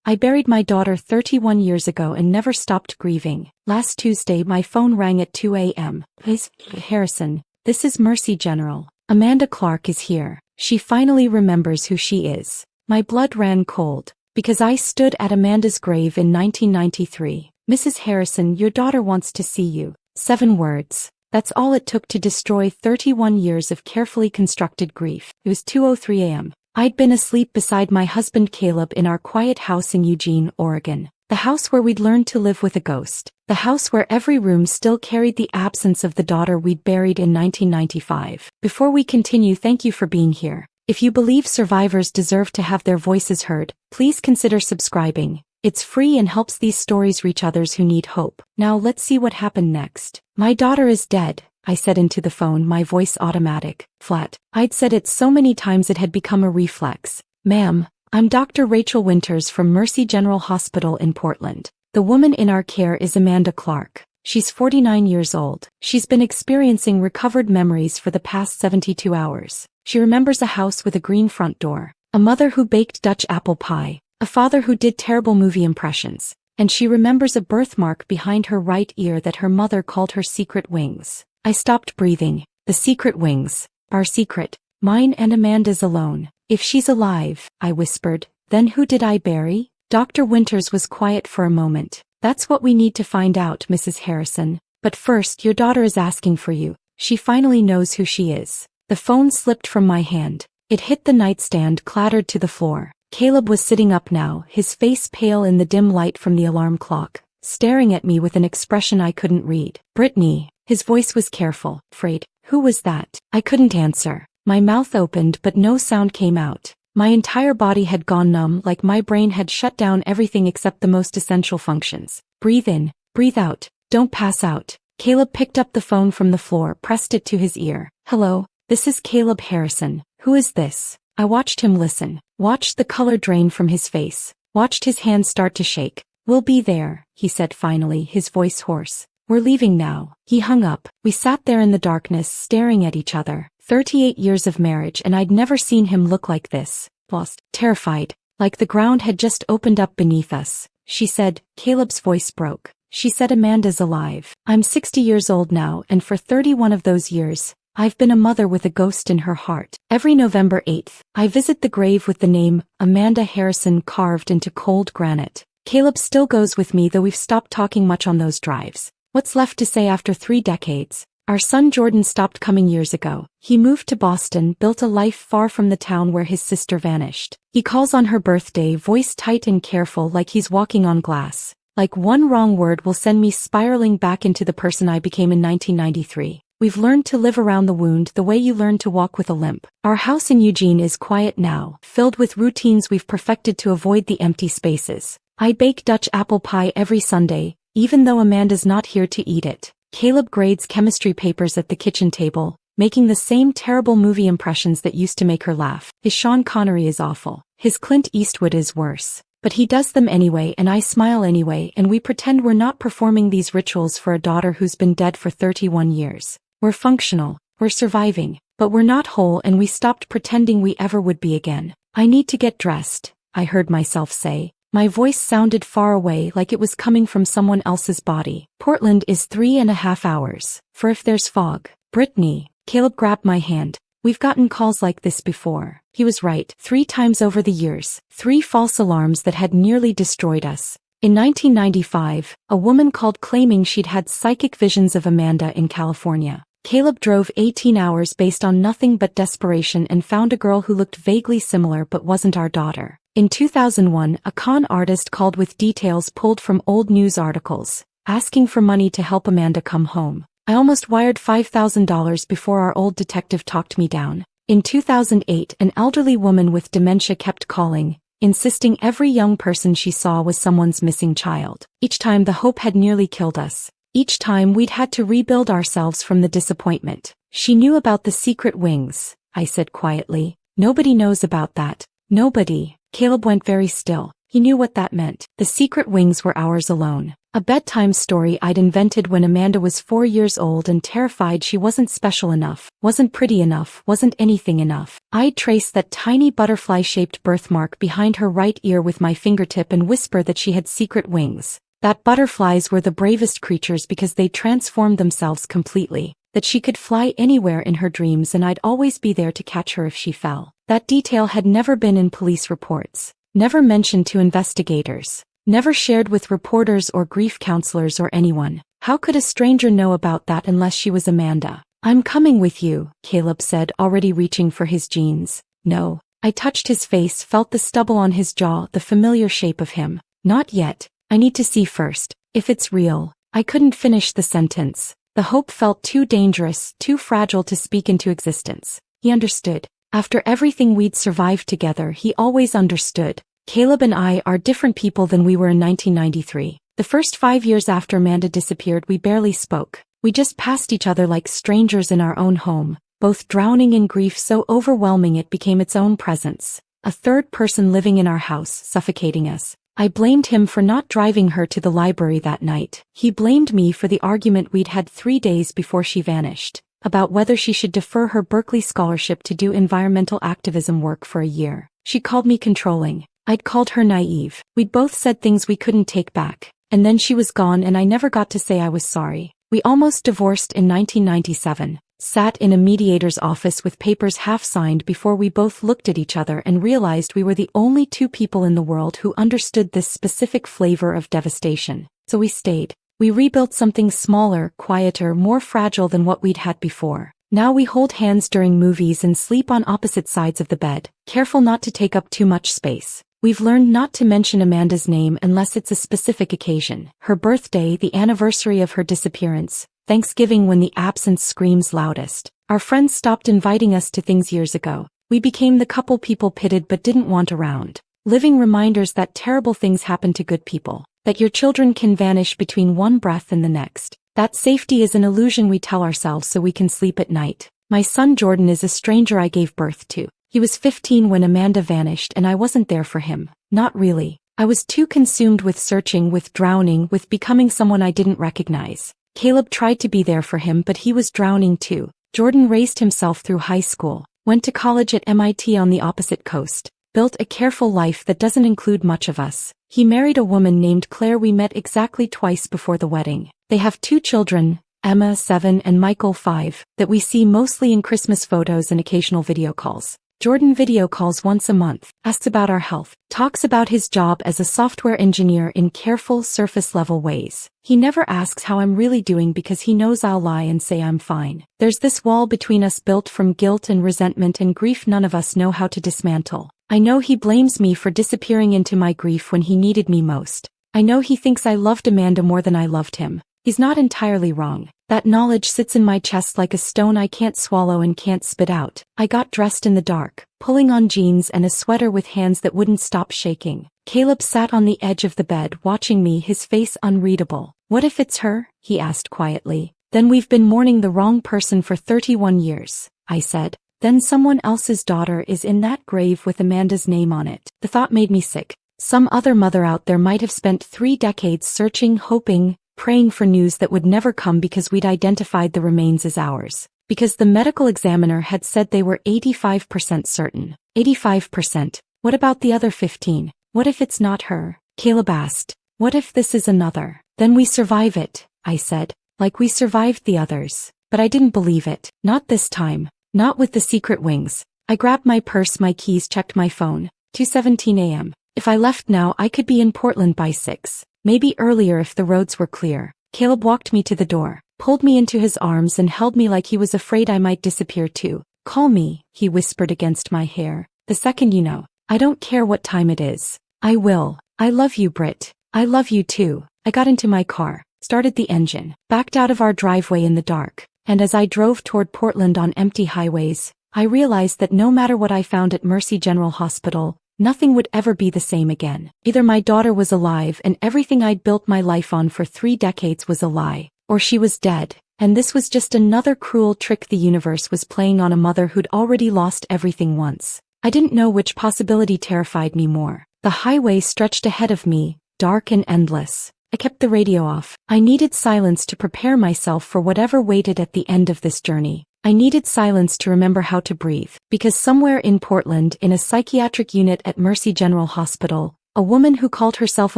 I buried my daughter 31 years ago and never stopped grieving. Last Tuesday my phone rang at 2 a.m. Miss Harrison, this is Mercy General. Amanda Clark is here. She finally remembers who she is. My blood ran cold, because I stood at Amanda's grave in 1993. Mrs. Harrison, your daughter wants to see you. 7 words. That's all it took to destroy 31 years of carefully constructed grief. It was 2:03 a.m. I'd been asleep beside my husband Caleb in our quiet house in Eugene, Oregon. The house where we'd learned to live with a ghost. The house where every room still carried the absence of the daughter we'd buried in 1995. Before we continue, thank you for being here. If you believe survivors deserve to have their voices heard, please consider subscribing. It's free and helps these stories reach others who need hope. Now let's see what happened next. My daughter is dead, I said into the phone, my voice automatic, flat. I'd said it so many times it had become a reflex. Ma'am, I'm Dr. Rachel Winters from Mercy General Hospital in Portland. The woman in our care is Amanda Clark. She's 49 years old. She's been experiencing recovered memories for the past 72 hours. She remembers a house with a green front door, a mother who baked Dutch apple pie, a father who did terrible movie impressions, and she remembers a birthmark behind her right ear that her mother called her secret wings. I stopped breathing. The secret wings. Our secret. Mine and Amanda's alone. If she's alive, I whispered, then who did I bury? Dr. Winters was quiet for a moment. That's what we need to find out, Mrs. Harrison. But first, your daughter is asking for you. She finally knows who she is. The phone slipped from my hand. It hit the nightstand, clattered to the floor. Caleb was sitting up now, his face pale in the dim light from the alarm clock, staring at me with an expression I couldn't read. Brittany. His voice was careful. Afraid. Who was that? I couldn't answer. My mouth opened but no sound came out. My entire body had gone numb, like my brain had shut down everything except the most essential functions. Breathe in, breathe out, don't pass out. Caleb picked up the phone from the floor, pressed it to his ear. Hello, this is Caleb Harrison. Who is this? I watched him listen, watched the color drain from his face, watched his hands start to shake. We'll be there, he said finally, his voice hoarse. We're leaving now. He hung up. We sat there in the darkness, staring at each other. 38 years of marriage and I'd never seen him look like this. Lost, terrified, like the ground had just opened up beneath us. She said, Caleb's voice broke. She said Amanda's alive. I'm 60 years old now and for 31 of those years, I've been a mother with a ghost in her heart. Every November 8th, I visit the grave with the name Amanda Harrison carved into cold granite. Caleb still goes with me, though we've stopped talking much on those drives. What's left to say after 3 decades? Our son Jordan stopped coming years ago. He moved to Boston, built a life far from the town where his sister vanished. He calls on her birthday, voice tight and careful, like he's walking on glass. Like one wrong word will send me spiraling back into the person I became in 1993. We've learned to live around the wound the way you learn to walk with a limp. Our house in Eugene is quiet now, filled with routines we've perfected to avoid the empty spaces. I bake Dutch apple pie every Sunday, even though Amanda's not here to eat it. Caleb grades chemistry papers at the kitchen table, making the same terrible movie impressions that used to make her laugh. His Sean Connery is awful. His Clint Eastwood is worse. But he does them anyway and I smile anyway, and we pretend we're not performing these rituals for a daughter who's been dead for 31 years. We're functional, we're surviving, but we're not whole, and we stopped pretending we ever would be again. I need to get dressed, I heard myself say. My voice sounded far away, like it was coming from someone else's body. Portland is 3.5 hours. For if there's fog. Brittany. Caleb grabbed my hand. We've gotten calls like this before. He was right. 3 times over the years. 3 false alarms that had nearly destroyed us. In 1995, a woman called claiming she'd had psychic visions of Amanda in California. Caleb drove 18 hours based on nothing but desperation and found a girl who looked vaguely similar but wasn't our daughter. In 2001, a con artist called with details pulled from old news articles, asking for money to help Amanda come home. I almost wired $5,000 before our old detective talked me down. In 2008, an elderly woman with dementia kept calling, insisting every young person she saw was someone's missing child. Each time the hope had nearly killed us. Each time we'd had to rebuild ourselves from the disappointment. She knew about the secret wings, I said quietly. Nobody knows about that. Nobody. Caleb went very still. He knew what that meant. The secret wings were ours alone. A bedtime story I'd invented when Amanda was 4 years old and terrified she wasn't special enough, wasn't pretty enough, wasn't anything enough. I'd trace that tiny butterfly-shaped birthmark behind her right ear with my fingertip and whisper that she had secret wings. That butterflies were the bravest creatures because they transformed themselves completely. That she could fly anywhere in her dreams and I'd always be there to catch her if she fell. That detail had never been in police reports. Never mentioned to investigators. Never shared with reporters or grief counselors or anyone. How could a stranger know about that unless she was Amanda? "I'm coming with you," Caleb said, already reaching for his jeans. "No." I touched his face, felt the stubble on his jaw, the familiar shape of him. "Not yet. I need to see first. If it's real." I couldn't finish the sentence. The hope felt too dangerous, too fragile to speak into existence. He understood. After everything we'd survived together, he always understood. Caleb and I are different people than we were in 1993. The first 5 years after Amanda disappeared, we barely spoke. We just passed each other like strangers in our own home, both drowning in grief so overwhelming it became its own presence. A third person living in our house, suffocating us. I blamed him for not driving her to the library that night. He blamed me for the argument we'd had 3 days before she vanished, about whether she should defer her Berkeley scholarship to do environmental activism work for a year. She called me controlling. I'd called her naive. We'd both said things we couldn't take back. And then she was gone and I never got to say I was sorry. We almost divorced in 1997. Sat in a mediator's office with papers half signed before we both looked at each other and realized we were the only two people in the world who understood this specific flavor of devastation. So we stayed. We rebuilt something smaller, quieter, more fragile than what we'd had before. Now we hold hands during movies and sleep on opposite sides of the bed, careful not to take up too much space. We've learned not to mention Amanda's name unless it's a specific occasion. Her birthday, the anniversary of her disappearance, Thanksgiving when the absence screams loudest. Our friends stopped inviting us to things years ago. We became the couple people pitted but didn't want around. Living reminders that terrible things happen to good people. That your children can vanish between one breath and the next. That safety is an illusion we tell ourselves so we can sleep at night. My son Jordan is a stranger I gave birth to. He was 15 when Amanda vanished and I wasn't there for him. Not really. I was too consumed with searching, with drowning, with becoming someone I didn't recognize. Caleb tried to be there for him but he was drowning too. Jordan raised himself through high school, went to college at MIT on the opposite coast, built a careful life that doesn't include much of us. He married a woman named Claire we met exactly twice before the wedding. They have 2 children, Emma 7 and Michael 5, that we see mostly in Christmas photos and occasional video calls. Jordan video calls once a month, asks about our health, talks about his job as a software engineer in careful, surface-level ways. He never asks how I'm really doing because he knows I'll lie and say I'm fine. There's this wall between us built from guilt and resentment and grief none of us know how to dismantle. I know he blames me for disappearing into my grief when he needed me most. I know he thinks I loved Amanda more than I loved him. He's not entirely wrong. That knowledge sits in my chest like a stone I can't swallow and can't spit out. I got dressed in the dark, pulling on jeans and a sweater with hands that wouldn't stop shaking. Caleb sat on the edge of the bed watching me, his face unreadable. "What if it's her?" he asked quietly. "Then we've been mourning the wrong person for 31 years, I said. Then someone else's daughter is in that grave with Amanda's name on it. The thought made me sick. Some other mother out there might have spent 3 decades searching, hoping, praying for news that would never come because we'd identified the remains as ours. Because the medical examiner had said they were 85% certain. 85%. What about the other 15? What if it's not her? Caleb asked. What if this is another? Then we survive it, I said. Like we survived the others. But I didn't believe it. Not this time. Not with the secret wings. I grabbed my purse, my keys, checked my phone. 2:17 a.m. If I left now, I could be in Portland by 6. Maybe earlier if the roads were clear. Caleb walked me to the door, pulled me into his arms and held me like he was afraid I might disappear too. "Call me," he whispered against my hair. "The second you know. I don't care what time it is. I will. I love you, Britt. I love you too." I got into my car, started the engine, backed out of our driveway in the dark, and as I drove toward Portland on empty highways, I realized that no matter what I found at Mercy General Hospital, nothing would ever be the same again. Either my daughter was alive and everything I'd built my life on for 3 decades was a lie, or she was dead, and this was just another cruel trick the universe was playing on a mother who'd already lost everything once. I didn't know which possibility terrified me more. The highway stretched ahead of me, dark and endless. I kept the radio off. I needed silence to prepare myself for whatever waited at the end of this journey. I needed silence to remember how to breathe. Because somewhere in Portland, in a psychiatric unit at Mercy General Hospital, a woman who called herself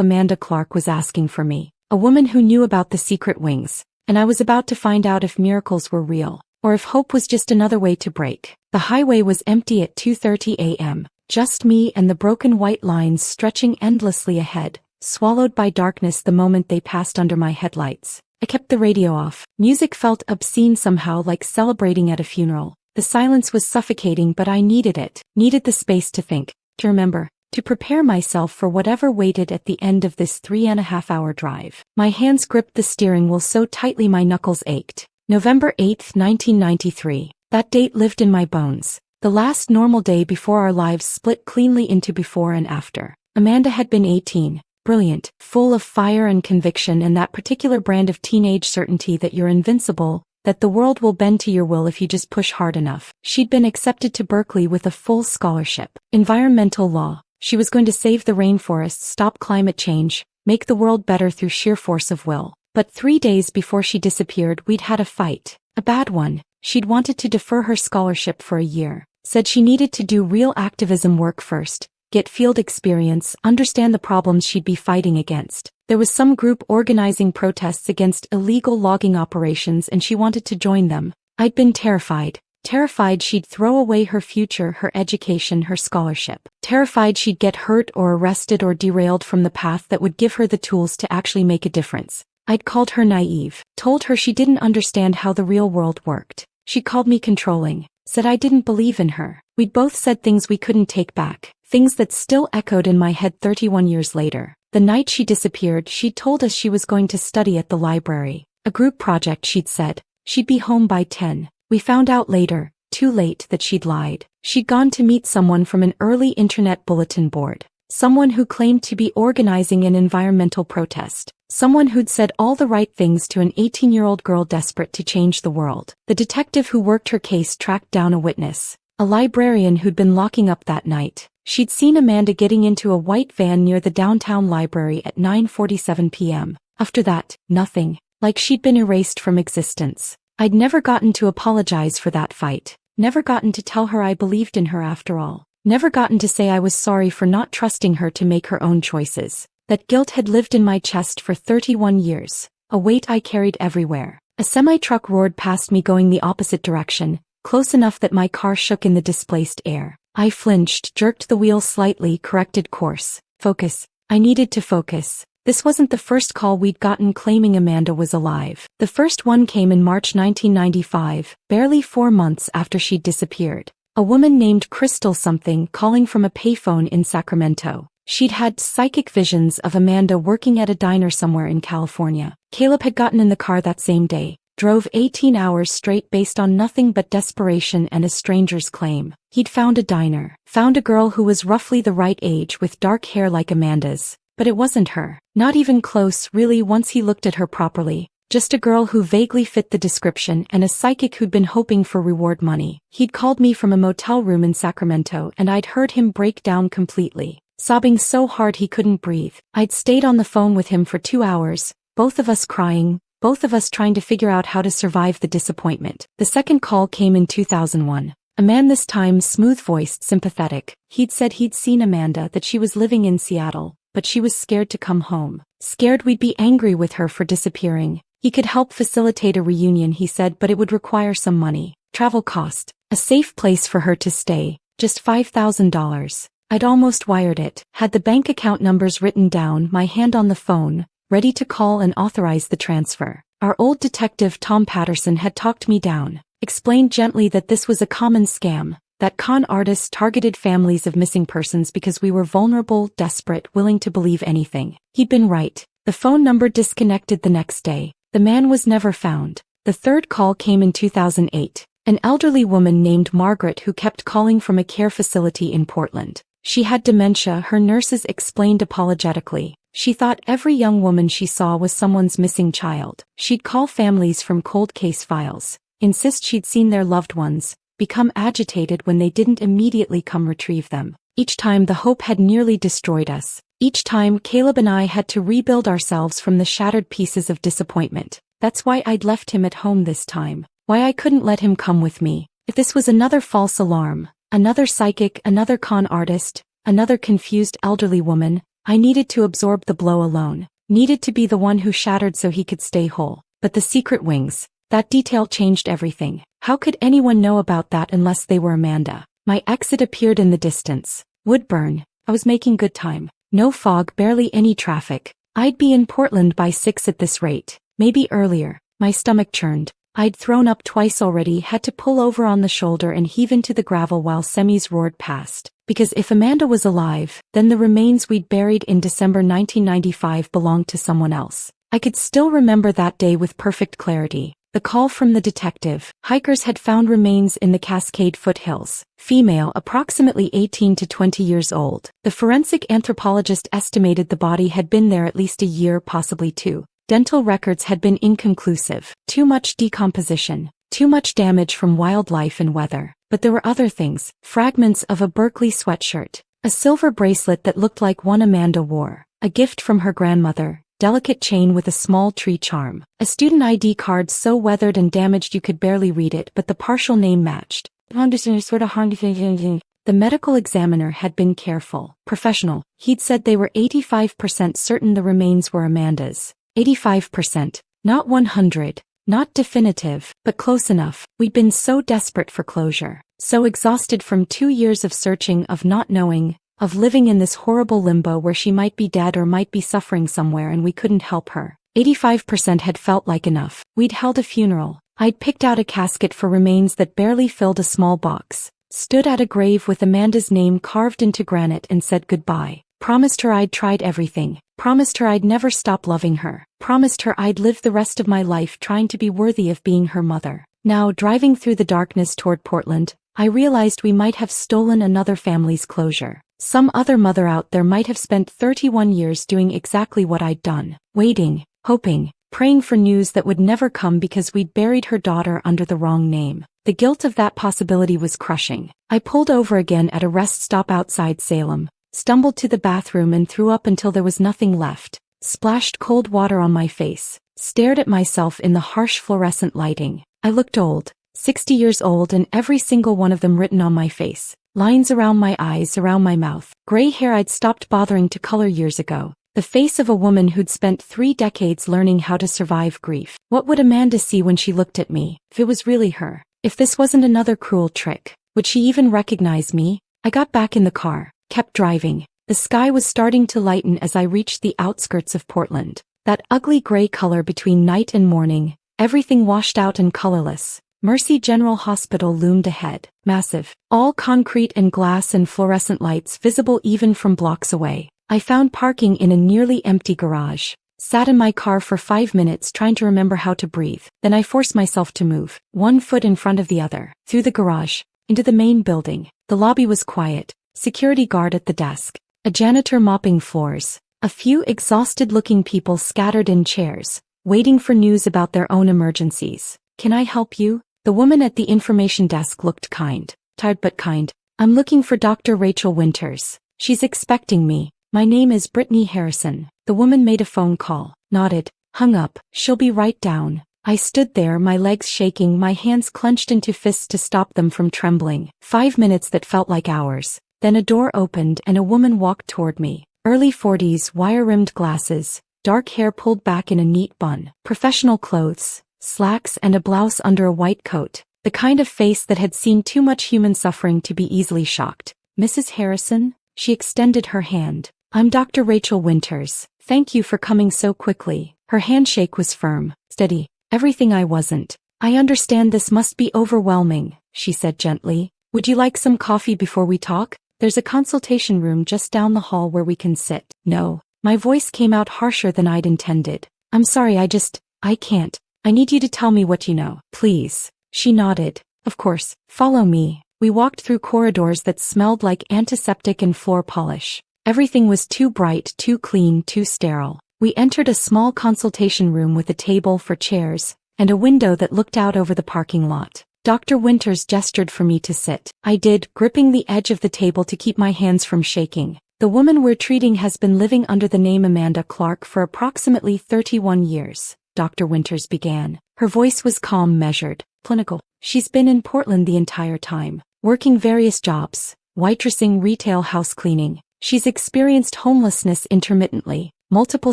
Amanda Clark was asking for me. A woman who knew about the secret wings. And I was about to find out if miracles were real, or if hope was just another way to break. The highway was empty at 2:30 a.m. Just me and the broken white lines stretching endlessly ahead, swallowed by darkness the moment they passed under my headlights. I kept the radio off. Music felt obscene somehow, like celebrating at a funeral. The silence was suffocating, but I needed it. Needed the space to think, to remember, to prepare myself for whatever waited at the end of this 3.5-hour drive. My hands gripped the steering wheel so tightly my knuckles ached. November 8, 1993. That date lived in my bones. The last normal day before our lives split cleanly into before and after. Amanda had been 18. Brilliant, full of fire and conviction and that particular brand of teenage certainty that you're invincible, that the world will bend to your will if you just push hard enough. She'd been accepted to Berkeley with a full scholarship. Environmental law. She was going to save the rainforests, stop climate change, make the world better through sheer force of will. But 3 days before she disappeared, we'd had a fight. A bad one. She'd wanted to defer her scholarship for a year. Said she needed to do real activism work first. Get field experience, understand the problems she'd be fighting against. There was some group organizing protests against illegal logging operations and she wanted to join them. I'd been terrified. Terrified she'd throw away her future, her education, her scholarship. Terrified she'd get hurt or arrested or derailed from the path that would give her the tools to actually make a difference. I'd called her naive, told her she didn't understand how the real world worked. She called me controlling, said I didn't believe in her. We'd both said things we couldn't take back. Things that still echoed in my head 31 years later. The night she disappeared, she told us she was going to study at the library. A group project, she'd said. She'd be home by 10. We found out later, too late, that she'd lied. She'd gone to meet someone from an early internet bulletin board. Someone who claimed to be organizing an environmental protest. Someone who'd said all the right things to an 18-year-old girl desperate to change the world. The detective who worked her case tracked down a witness. A librarian who'd been locking up that night. She'd seen Amanda getting into a white van near the downtown library at 9:47 p.m. After that, nothing. Like she'd been erased from existence. I'd never gotten to apologize for that fight. Never gotten to tell her I believed in her after all. Never gotten to say I was sorry for not trusting her to make her own choices. That guilt had lived in my chest for 31 years. A weight I carried everywhere. A semi-truck roared past me going the opposite direction, close enough that my car shook in the displaced air. I flinched, jerked the wheel slightly, corrected course. Focus. I needed to focus. This wasn't the first call we'd gotten claiming Amanda was alive. The first one came in March 1995, barely 4 months after she'd disappeared. A woman named Crystal something calling from a payphone in Sacramento. She'd had psychic visions of Amanda working at a diner somewhere in California. Caleb had gotten in the car that same day. Drove 18 hours straight based on nothing but desperation and a stranger's claim. He'd found a diner, found a girl who was roughly the right age with dark hair like Amanda's. But it wasn't her. Not even close, really, once he looked at her properly. Just a girl who vaguely fit the description and a psychic who'd been hoping for reward money. He'd called me from a motel room in Sacramento and I'd heard him break down completely, sobbing so hard he couldn't breathe. I'd stayed on the phone with him for 2 hours, both of us crying, both of us trying to figure out how to survive the disappointment. The second call came in 2001. A man, this time smooth-voiced, sympathetic. He'd said he'd seen Amanda, that she was living in Seattle, but she was scared to come home. Scared we'd be angry with her for disappearing. He could help facilitate a reunion, he said, but it would require some money. Travel cost. A safe place for her to stay. Just $5,000. I'd almost wired it. Had the bank account numbers written down, my hand on the phone, ready to call and authorize the transfer. Our old detective Tom Patterson had talked me down, explained gently that this was a common scam, that con artists targeted families of missing persons because we were vulnerable, desperate, willing to believe anything. He'd been right. The phone number disconnected the next day. The man was never found. The third call came in 2008. An elderly woman named Margaret who kept calling from a care facility in Portland. She had dementia, her nurses explained apologetically. She thought every young woman she saw was someone's missing child. She'd call families from cold case files, insist she'd seen their loved ones, become agitated when they didn't immediately come retrieve them. Each time the hope had nearly destroyed us. Each time Caleb and I had to rebuild ourselves from the shattered pieces of disappointment. That's why I'd left him at home this time. Why I couldn't let him come with me. If this was another false alarm, another psychic, another con artist, another confused elderly woman, I needed to absorb the blow alone. Needed to be the one who shattered so he could stay whole. But the secret wings, that detail changed everything. How could anyone know about that unless they were Amanda? My exit appeared in the distance. Woodburn. I was making good time. No fog, barely any traffic. I'd be in Portland by 6 at this rate. Maybe earlier. My stomach churned. I'd thrown up twice already, had to pull over on the shoulder and heave into the gravel while semis roared past. Because if Amanda was alive, then the remains we'd buried in December 1995 belonged to someone else. I could still remember that day with perfect clarity. The call from the detective. Hikers had found remains in the Cascade foothills. Female, approximately 18 to 20 years old. The forensic anthropologist estimated the body had been there at least a year, possibly 2. Dental records had been inconclusive. Too much decomposition. Too much damage from wildlife and weather. But there were other things. Fragments of a Berkeley sweatshirt. A silver bracelet that looked like one Amanda wore. A gift from her grandmother. Delicate chain with a small tree charm. A student ID card so weathered and damaged you could barely read it, but the partial name matched. The medical examiner had been careful, professional. He'd said they were 85% certain the remains were Amanda's. 85%. Not 100. Not definitive, but close enough. We'd been so desperate for closure. So exhausted from 2 years of searching, of not knowing, of living in this horrible limbo where she might be dead or might be suffering somewhere and we couldn't help her. 85% had felt like enough. We'd held a funeral. I'd picked out a casket for remains that barely filled a small box. Stood at a grave with Amanda's name carved into granite and said goodbye. Promised her I'd tried everything. Promised her I'd never stop loving her. Promised her I'd live the rest of my life trying to be worthy of being her mother. Now, driving through the darkness toward Portland, I realized we might have stolen another family's closure. Some other mother out there might have spent 31 years doing exactly what I'd done. Waiting, hoping, praying for news that would never come because we'd buried her daughter under the wrong name. The guilt of that possibility was crushing. I pulled over again at a rest stop outside Salem, stumbled to the bathroom and threw up until there was nothing left. Splashed cold water on my face. Stared at myself in the harsh fluorescent lighting. I looked old. 60 years old, and every single one of them written on my face. Lines around my eyes, around my mouth. Gray hair I'd stopped bothering to color years ago. The face of a woman who'd spent 3 decades learning how to survive grief. What would Amanda see when she looked at me? If it was really her. If this wasn't another cruel trick. Would she even recognize me? I got back in the car. Kept driving. The sky was starting to lighten as I reached the outskirts of Portland. That ugly gray color between night and morning. Everything washed out and colorless. Mercy General Hospital loomed ahead. Massive. All concrete and glass and fluorescent lights visible even from blocks away. I found parking in a nearly empty garage. Sat in my car for 5 minutes trying to remember how to breathe. Then I forced myself to move. 1 foot in front of the other. Through the garage. Into the main building. The lobby was quiet. Security guard at the desk. A janitor mopping floors. A few exhausted-looking people scattered in chairs, waiting for news about their own emergencies. Can I help you? The woman at the information desk looked kind. Tired but kind. I'm looking for Dr. Rachel Winters. She's expecting me. My name is Brittany Harrison. The woman made a phone call. Nodded. Hung up. She'll be right down. I stood there, my legs shaking, my hands clenched into fists to stop them from trembling. 5 minutes that felt like hours. Then a door opened and a woman walked toward me. Early 40s, wire-rimmed glasses, dark hair pulled back in a neat bun. Professional clothes. Slacks and a blouse under a white coat. The kind of face that had seen too much human suffering to be easily shocked. Mrs. Harrison? She extended her hand. I'm Dr. Rachel Winters. Thank you for coming so quickly. Her handshake was firm, steady. Everything I wasn't. I understand this must be overwhelming, she said gently. Would you like some coffee before we talk? There's a consultation room just down the hall where we can sit. No. My voice came out harsher than I'd intended. I'm sorry, I can't. I need you to tell me what you know. Please. She nodded. Of course. Follow me. We walked through corridors that smelled like antiseptic and floor polish. Everything was too bright, too clean, too sterile. We entered a small consultation room with a table for chairs, and a window that looked out over the parking lot. Dr. Winters gestured for me to sit. I did, gripping the edge of the table to keep my hands from shaking. The woman we're treating has been living under the name Amanda Clark for approximately 31 years, Dr. Winters began. Her voice was calm, measured, clinical. She's been in Portland the entire time, working various jobs, waitressing, retail, house cleaning. She's experienced homelessness intermittently, multiple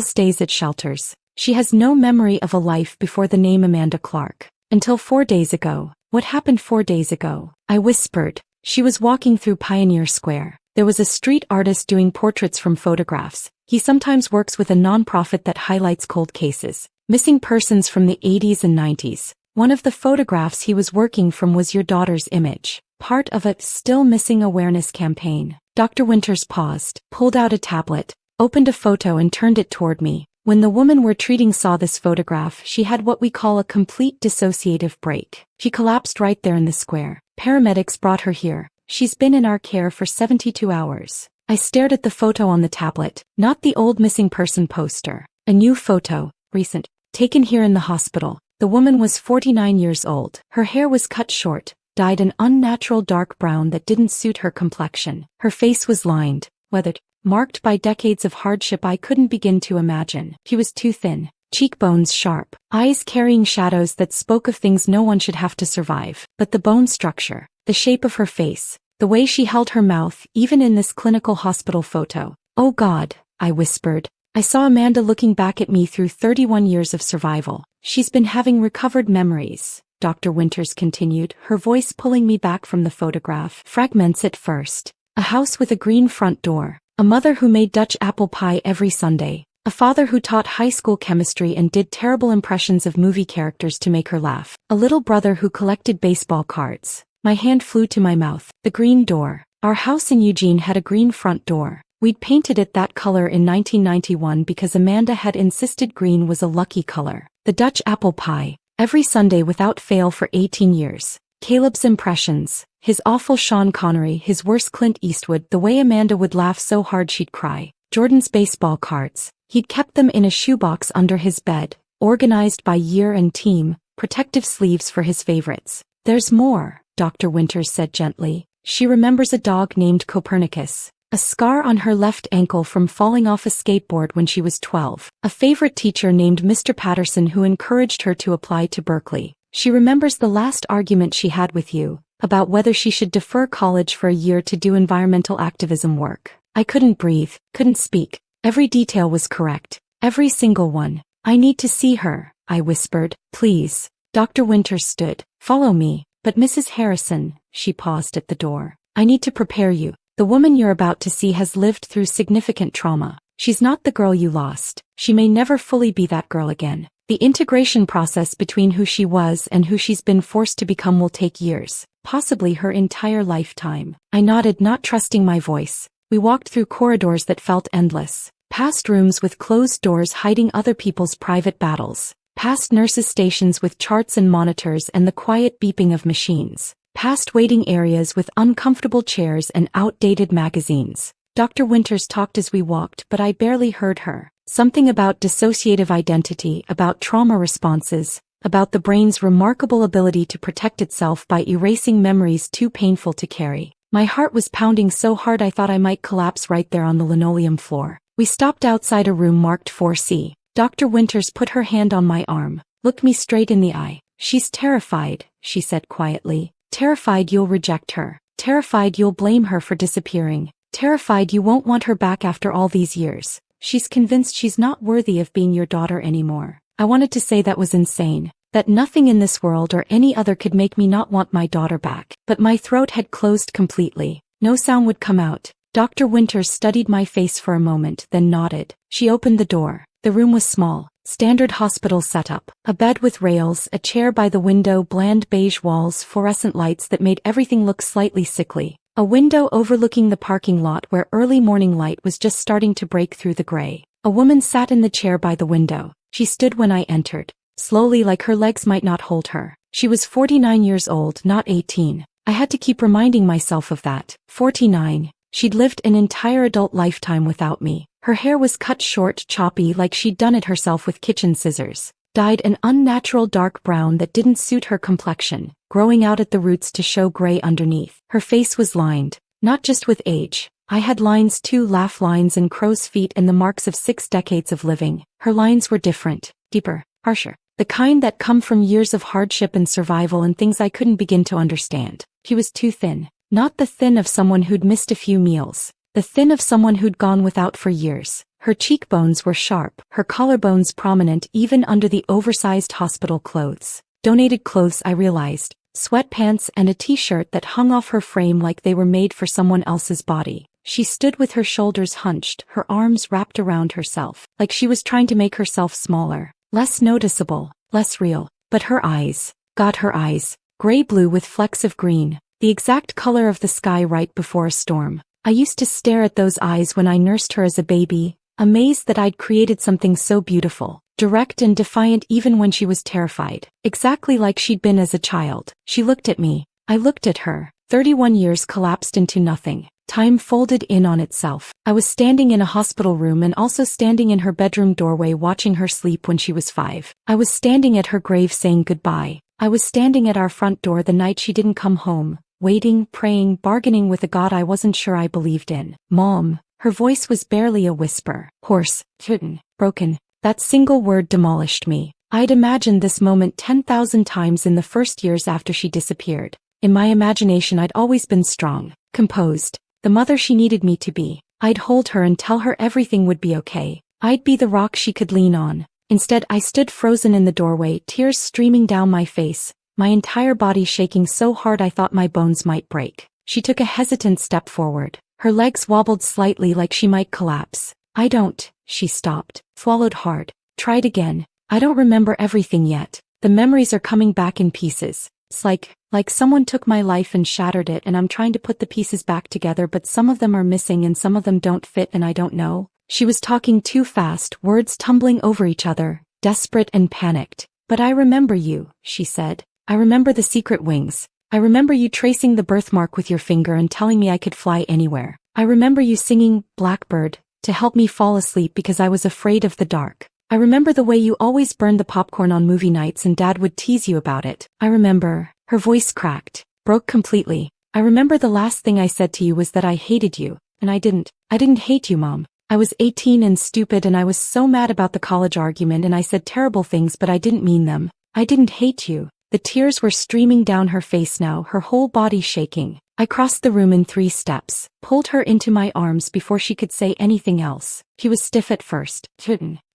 stays at shelters. She has no memory of a life before the name Amanda Clark. Until 4 days ago. What happened 4 days ago? I whispered. She was walking through Pioneer Square. There was a street artist doing portraits from photographs. He sometimes works with a nonprofit that highlights cold cases, missing persons from the 80s and 90s. One of the photographs he was working from was your daughter's image, part of a still missing awareness campaign. Dr. Winters paused, pulled out a tablet, opened a photo and turned it toward me. When the woman we're treating saw this photograph, she had what we call a complete dissociative break. She collapsed right there in the square. Paramedics brought her here. She's been in our care for 72 hours. I stared at the photo on the tablet, not the old missing person poster. A new photo, recent, taken here in the hospital. The woman was 49 years old. Her hair was cut short, dyed an unnatural dark brown that didn't suit her complexion. Her face was lined, weathered, marked by decades of hardship I couldn't begin to imagine. She was too thin, cheekbones sharp, eyes carrying shadows that spoke of things no one should have to survive. But the bone structure, the shape of her face, the way she held her mouth, even in this clinical hospital photo. Oh God, I whispered. I saw Amanda looking back at me through 31 years of survival. She's been having recovered memories, Dr. Winters continued, her voice pulling me back from the photograph. Fragments at first. A house with a green front door. A mother who made Dutch apple pie every Sunday. A father who taught high school chemistry and did terrible impressions of movie characters to make her laugh. A little brother who collected baseball cards. My hand flew to my mouth. The green door. Our house in Eugene had a green front door. We'd painted it that color in 1991 because Amanda had insisted green was a lucky color. The Dutch apple pie. Every Sunday without fail for 18 years. Caleb's impressions. His awful Sean Connery, his worst Clint Eastwood, the way Amanda would laugh so hard she'd cry. Jordan's baseball cards. He'd kept them in a shoebox under his bed, organized by year and team, protective sleeves for his favorites. There's more, Dr. Winters said gently. She remembers a dog named Copernicus. A scar on her left ankle from falling off a skateboard when she was 12. A favorite teacher named Mr. Patterson who encouraged her to apply to Berkeley. She remembers the last argument she had with you, about whether she should defer college for a year to do environmental activism work. I couldn't breathe, couldn't speak. Every detail was correct. Every single one. I need to see her, I whispered. Please. Dr. Winters stood. Follow me. But Mrs. Harrison, she paused at the door. I need to prepare you. The woman you're about to see has lived through significant trauma. She's not the girl you lost. She may never fully be that girl again. The integration process between who she was and who she's been forced to become will take years, possibly her entire lifetime. I nodded, not trusting my voice. We walked through corridors that felt endless, past rooms with closed doors hiding other people's private battles, past nurses' stations with charts and monitors and the quiet beeping of machines, past waiting areas with uncomfortable chairs and outdated magazines. Dr. Winters talked as we walked, but I barely heard her. Something about dissociative identity, about trauma responses, about the brain's remarkable ability to protect itself by erasing memories too painful to carry. My heart was pounding so hard I thought I might collapse right there on the linoleum floor. We stopped outside a room marked 4C. Dr. Winters put her hand on my arm, looked me straight in the eye. She's terrified, she said quietly. Terrified you'll reject her. Terrified you'll blame her for disappearing. Terrified you won't want her back after all these years. She's convinced she's not worthy of being your daughter anymore. I wanted to say that was insane, that nothing in this world or any other could make me not want my daughter back. But my throat had closed completely. No sound would come out. Dr. Winters studied my face for a moment, then nodded. She opened the door. The room was small, standard hospital setup. A bed with rails, a chair by the window, bland beige walls, fluorescent lights that made everything look slightly sickly. A window overlooking the parking lot where early morning light was just starting to break through the gray. A woman sat in the chair by the window. She stood when I entered, slowly, like her legs might not hold her. She was 49 years old, not 18. I had to keep reminding myself of that. 49. She'd lived an entire adult lifetime without me. Her hair was cut short, choppy, like she'd done it herself with kitchen scissors. Dyed an unnatural dark brown that didn't suit her complexion. growing out at the roots to show gray underneath. Her face was lined, not just with age. I had lines too, laugh lines and crow's feet and the marks of 6 decades of living. Her lines were different, deeper, harsher. The kind that come from years of hardship and survival and things I couldn't begin to understand. She was too thin. Not the thin of someone who'd missed a few meals. The thin of someone who'd gone without for years. Her cheekbones were sharp, her collarbones prominent even under the oversized hospital clothes. Donated clothes, I realized. Sweatpants and a t-shirt that hung off her frame like they were made for someone else's body. She stood with her shoulders hunched, her arms wrapped around herself, like she was trying to make herself smaller, less noticeable, less real. But her eyes, God, her eyes, gray-blue with flecks of green, the exact color of the sky right before a storm. I used to stare at those eyes when I nursed her as a baby, amazed that I'd created something so beautiful, direct and defiant even when she was terrified, exactly like she'd been as a child. She looked at me. I looked at her. 31 years collapsed into nothing. Time folded in on itself. I was standing in a hospital room and also standing in her bedroom doorway watching her sleep when she was 5. I was standing at her grave saying goodbye. I was standing at our front door the night she didn't come home, waiting, praying, bargaining with a God I wasn't sure I believed in. Mom. Her voice was barely a whisper. Hoarse, hidden, broken. That single word demolished me. I'd imagined this moment 10,000 times in the first years after she disappeared. In my imagination I'd always been strong, composed, the mother she needed me to be. I'd hold her and tell her everything would be okay. I'd be the rock she could lean on. Instead, I stood frozen in the doorway, tears streaming down my face, my entire body shaking so hard I thought my bones might break. She took a hesitant step forward. Her legs wobbled slightly like she might collapse. I don't. She stopped, swallowed hard, tried again. I don't remember everything yet. The memories are coming back in pieces. It's like someone took my life and shattered it and I'm trying to put the pieces back together, but some of them are missing and some of them don't fit and I don't know. She was talking too fast, words tumbling over each other, desperate and panicked. But I remember you, she said. I remember the secret wings. I remember you tracing the birthmark with your finger and telling me I could fly anywhere. I remember you singing Blackbird to help me fall asleep because I was afraid of the dark. I remember the way you always burned the popcorn on movie nights and Dad would tease you about it. I remember. Her voice cracked, broke completely. I remember the last thing I said to you was that I hated you, and I didn't hate you, Mom. I was 18 and stupid and I was so mad about the college argument and I said terrible things but I didn't mean them. I didn't hate you. The tears were streaming down her face now, her whole body shaking. I crossed the room in 3 steps, pulled her into my arms before she could say anything else. She was stiff at first,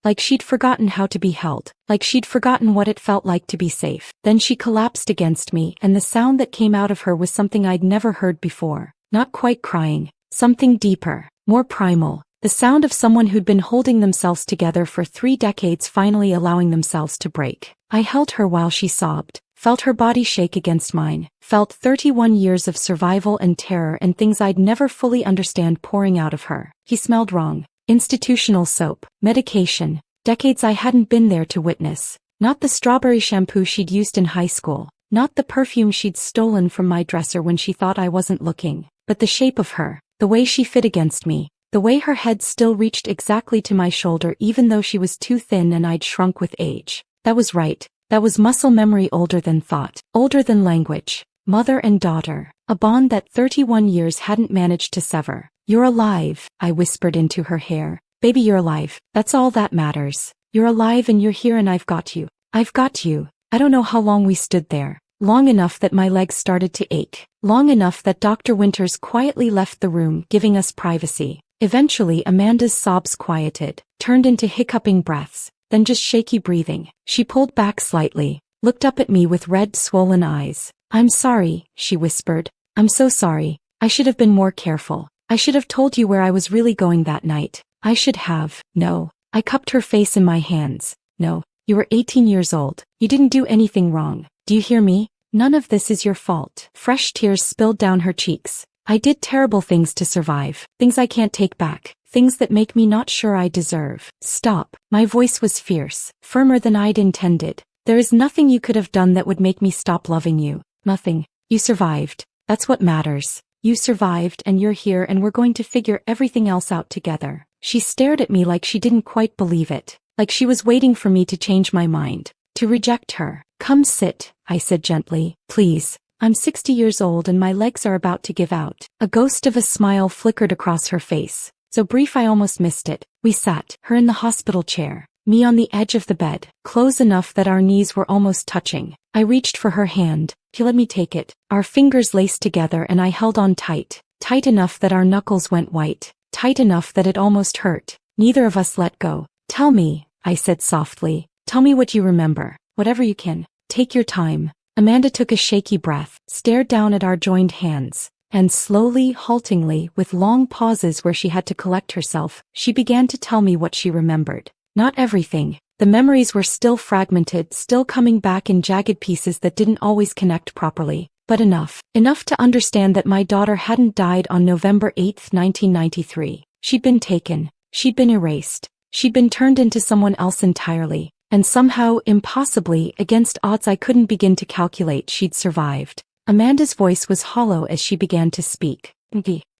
like she'd forgotten how to be held, like she'd forgotten what it felt like to be safe. Then she collapsed against me and the sound that came out of her was something I'd never heard before. Not quite crying, something deeper, more primal. The sound of someone who'd been holding themselves together for 3 decades finally allowing themselves to break. I held her while she sobbed, felt her body shake against mine, felt 31 years of survival and terror and things I'd never fully understand pouring out of her. He smelled wrong. Institutional soap, medication, decades I hadn't been there to witness. Not the strawberry shampoo she'd used in high school, not the perfume she'd stolen from my dresser when she thought I wasn't looking, but the shape of her, the way she fit against me, the way her head still reached exactly to my shoulder even though she was too thin and I'd shrunk with age. That was right. That was muscle memory older than thought, older than language. Mother and daughter, a bond that 31 years hadn't managed to sever. You're alive, I whispered into her hair. Baby, you're alive. That's all that matters. You're alive and you're here and I've got you. I've got you. I don't know how long we stood there. Long enough that my legs started to ache. Long enough that Dr. Winters quietly left the room, giving us privacy. Eventually Amanda's sobs quieted, turned into hiccuping breaths, then just shaky breathing. She pulled back slightly, looked up at me with red, swollen eyes. I'm sorry, she whispered. I'm so sorry. I should have been more careful. I should have told you where I was really going that night. I should have. No. I cupped her face in my hands. No. You were 18 years old. You didn't do anything wrong. Do you hear me? None of this is your fault. Fresh tears spilled down her cheeks. I did terrible things to survive. Things I can't take back. Things that make me not sure I deserve. Stop. My voice was fierce, firmer than I'd intended. There is nothing you could have done that would make me stop loving you. Nothing. You survived. That's what matters. You survived and you're here and we're going to figure everything else out together. She stared at me like she didn't quite believe it, like she was waiting for me to change my mind, to reject her. Come sit, I said gently. Please. I'm 60 years old and my legs are about to give out. A ghost of a smile flickered across her face. So brief I almost missed it. We sat, her in the hospital chair, me on the edge of the bed, close enough that our knees were almost touching. I reached for her hand. She let me take it. Our fingers laced together and I held on tight. Tight enough that our knuckles went white. Tight enough that it almost hurt. Neither of us let go. Tell me, I said softly. Tell me what you remember. Whatever you can. Take your time. Amanda took a shaky breath, stared down at our joined hands, and slowly, haltingly, with long pauses where she had to collect herself, she began to tell me what she remembered. Not everything. The memories were still fragmented, still coming back in jagged pieces that didn't always connect properly, but enough. Enough to understand that my daughter hadn't died on November 8, 1993. She'd been taken. She'd been erased. She'd been turned into someone else entirely. And somehow, impossibly, against odds I couldn't begin to calculate, she'd survived. Amanda's voice was hollow as she began to speak.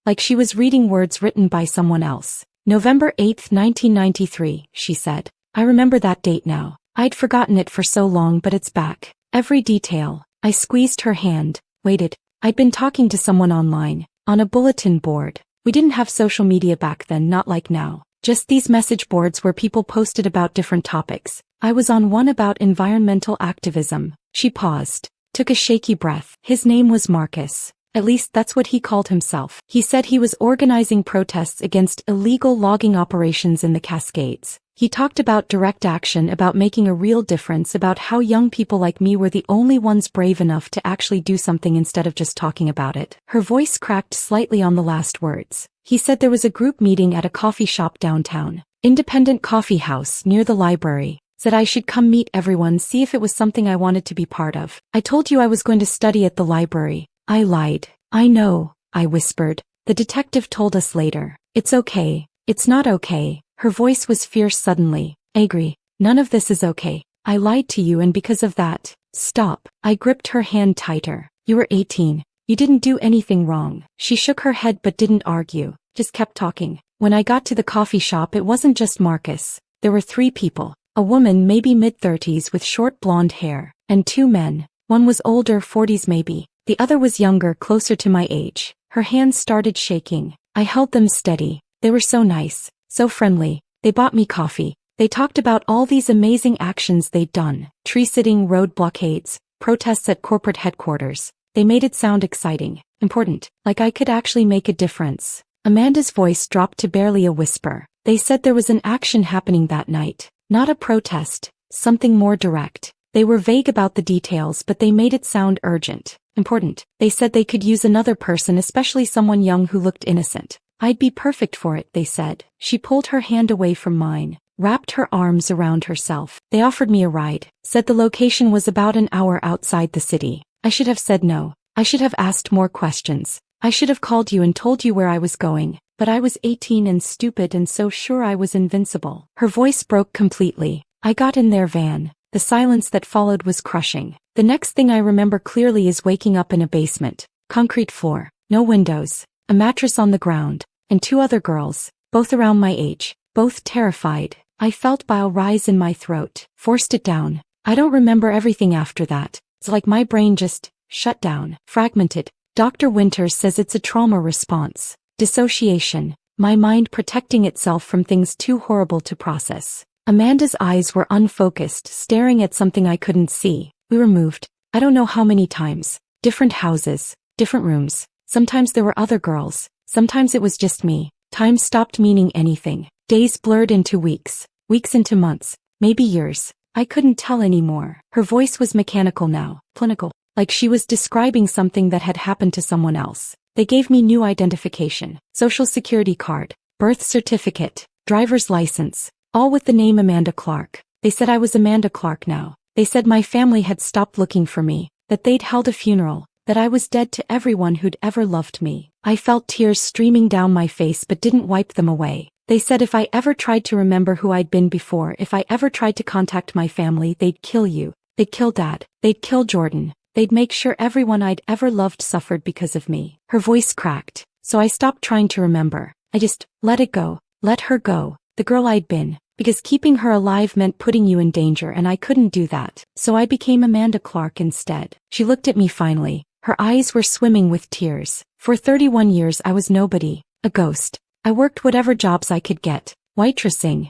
Like she was reading words written by someone else. November 8, 1993, she said. I remember that date now. I'd forgotten it for so long, but it's back. Every detail. I squeezed her hand, waited. I'd been talking to someone online, on a bulletin board. We didn't have social media back then, not like now. Just these message boards where people posted about different topics. I was on one about environmental activism. She paused, took a shaky breath. His name was Marcus. At least that's what he called himself. He said he was organizing protests against illegal logging operations in the Cascades. He talked about direct action, about making a real difference, about how young people like me were the only ones brave enough to actually do something instead of just talking about it. Her voice cracked slightly on the last words. He said there was a group meeting at a coffee shop downtown. Independent coffee house near the library. Said I should come meet everyone, see if it was something I wanted to be part of. I told you I was going to study at the library. I lied. I know, I whispered. The detective told us later. It's okay. It's not okay. Her voice was fierce suddenly. Agri, none of this is okay. I lied to you and because of that. Stop. I gripped her hand tighter. You were 18. You didn't do anything wrong. She shook her head but didn't argue. Just kept talking. When I got to the coffee shop it wasn't just Marcus. There were 3 people. A woman maybe mid-30s with short blonde hair, and 2 men. One was older, 40s maybe. The other was younger, closer to my age. Her hands started shaking. I held them steady. They were so nice, so friendly. They bought me coffee. They talked about all these amazing actions they'd done. Tree-sitting, road blockades, protests at corporate headquarters. They made it sound exciting, important, like I could actually make a difference. Amanda's voice dropped to barely a whisper. They said there was an action happening that night. Not a protest, something more direct. They were vague about the details but they made it sound urgent, important. They said they could use another person, especially someone young who looked innocent. I'd be perfect for it, they said. She pulled her hand away from mine, wrapped her arms around herself. They offered me a ride, said the location was about an hour outside the city. I should have said no. I should have asked more questions. I should have called you and told you where I was going. But I was 18 and stupid and so sure I was invincible. Her voice broke completely. I got in their van. The silence that followed was crushing. The next thing I remember clearly is waking up in a basement. Concrete floor. No windows. A mattress on the ground. And 2 other girls. Both around my age. Both terrified. I felt bile rise in my throat. Forced it down. I don't remember everything after that. It's like my brain just shut down. Fragmented. Dr. Winters says it's a trauma response. Dissociation, my mind protecting itself from things too horrible to process. Amanda's eyes were unfocused, staring at something I couldn't see. We were moved. I don't know how many times. Different houses, different rooms. Sometimes there were other girls. Sometimes it was just me. Time stopped meaning anything. Days blurred into weeks. Weeks into months. Maybe years. I couldn't tell anymore. Her voice was mechanical now. Clinical. Like she was describing something that had happened to someone else. They gave me new identification, social security card, birth certificate, driver's license, all with the name Amanda Clark. They said I was Amanda Clark now. They said my family had stopped looking for me, that they'd held a funeral, that I was dead to everyone who'd ever loved me. I felt tears streaming down my face but didn't wipe them away. They said if I ever tried to remember who I'd been before, if I ever tried to contact my family, they'd kill you. They'd kill Dad. They'd kill Jordan. They'd make sure everyone I'd ever loved suffered because of me. Her voice cracked, so I stopped trying to remember. I just let it go, let her go, the girl I'd been. because keeping her alive meant putting you in danger and I couldn't do that. So I became Amanda Clark instead. She looked at me finally. Her eyes were swimming with tears. For 31 years I was nobody, a ghost. I worked whatever jobs I could get. Waitressing,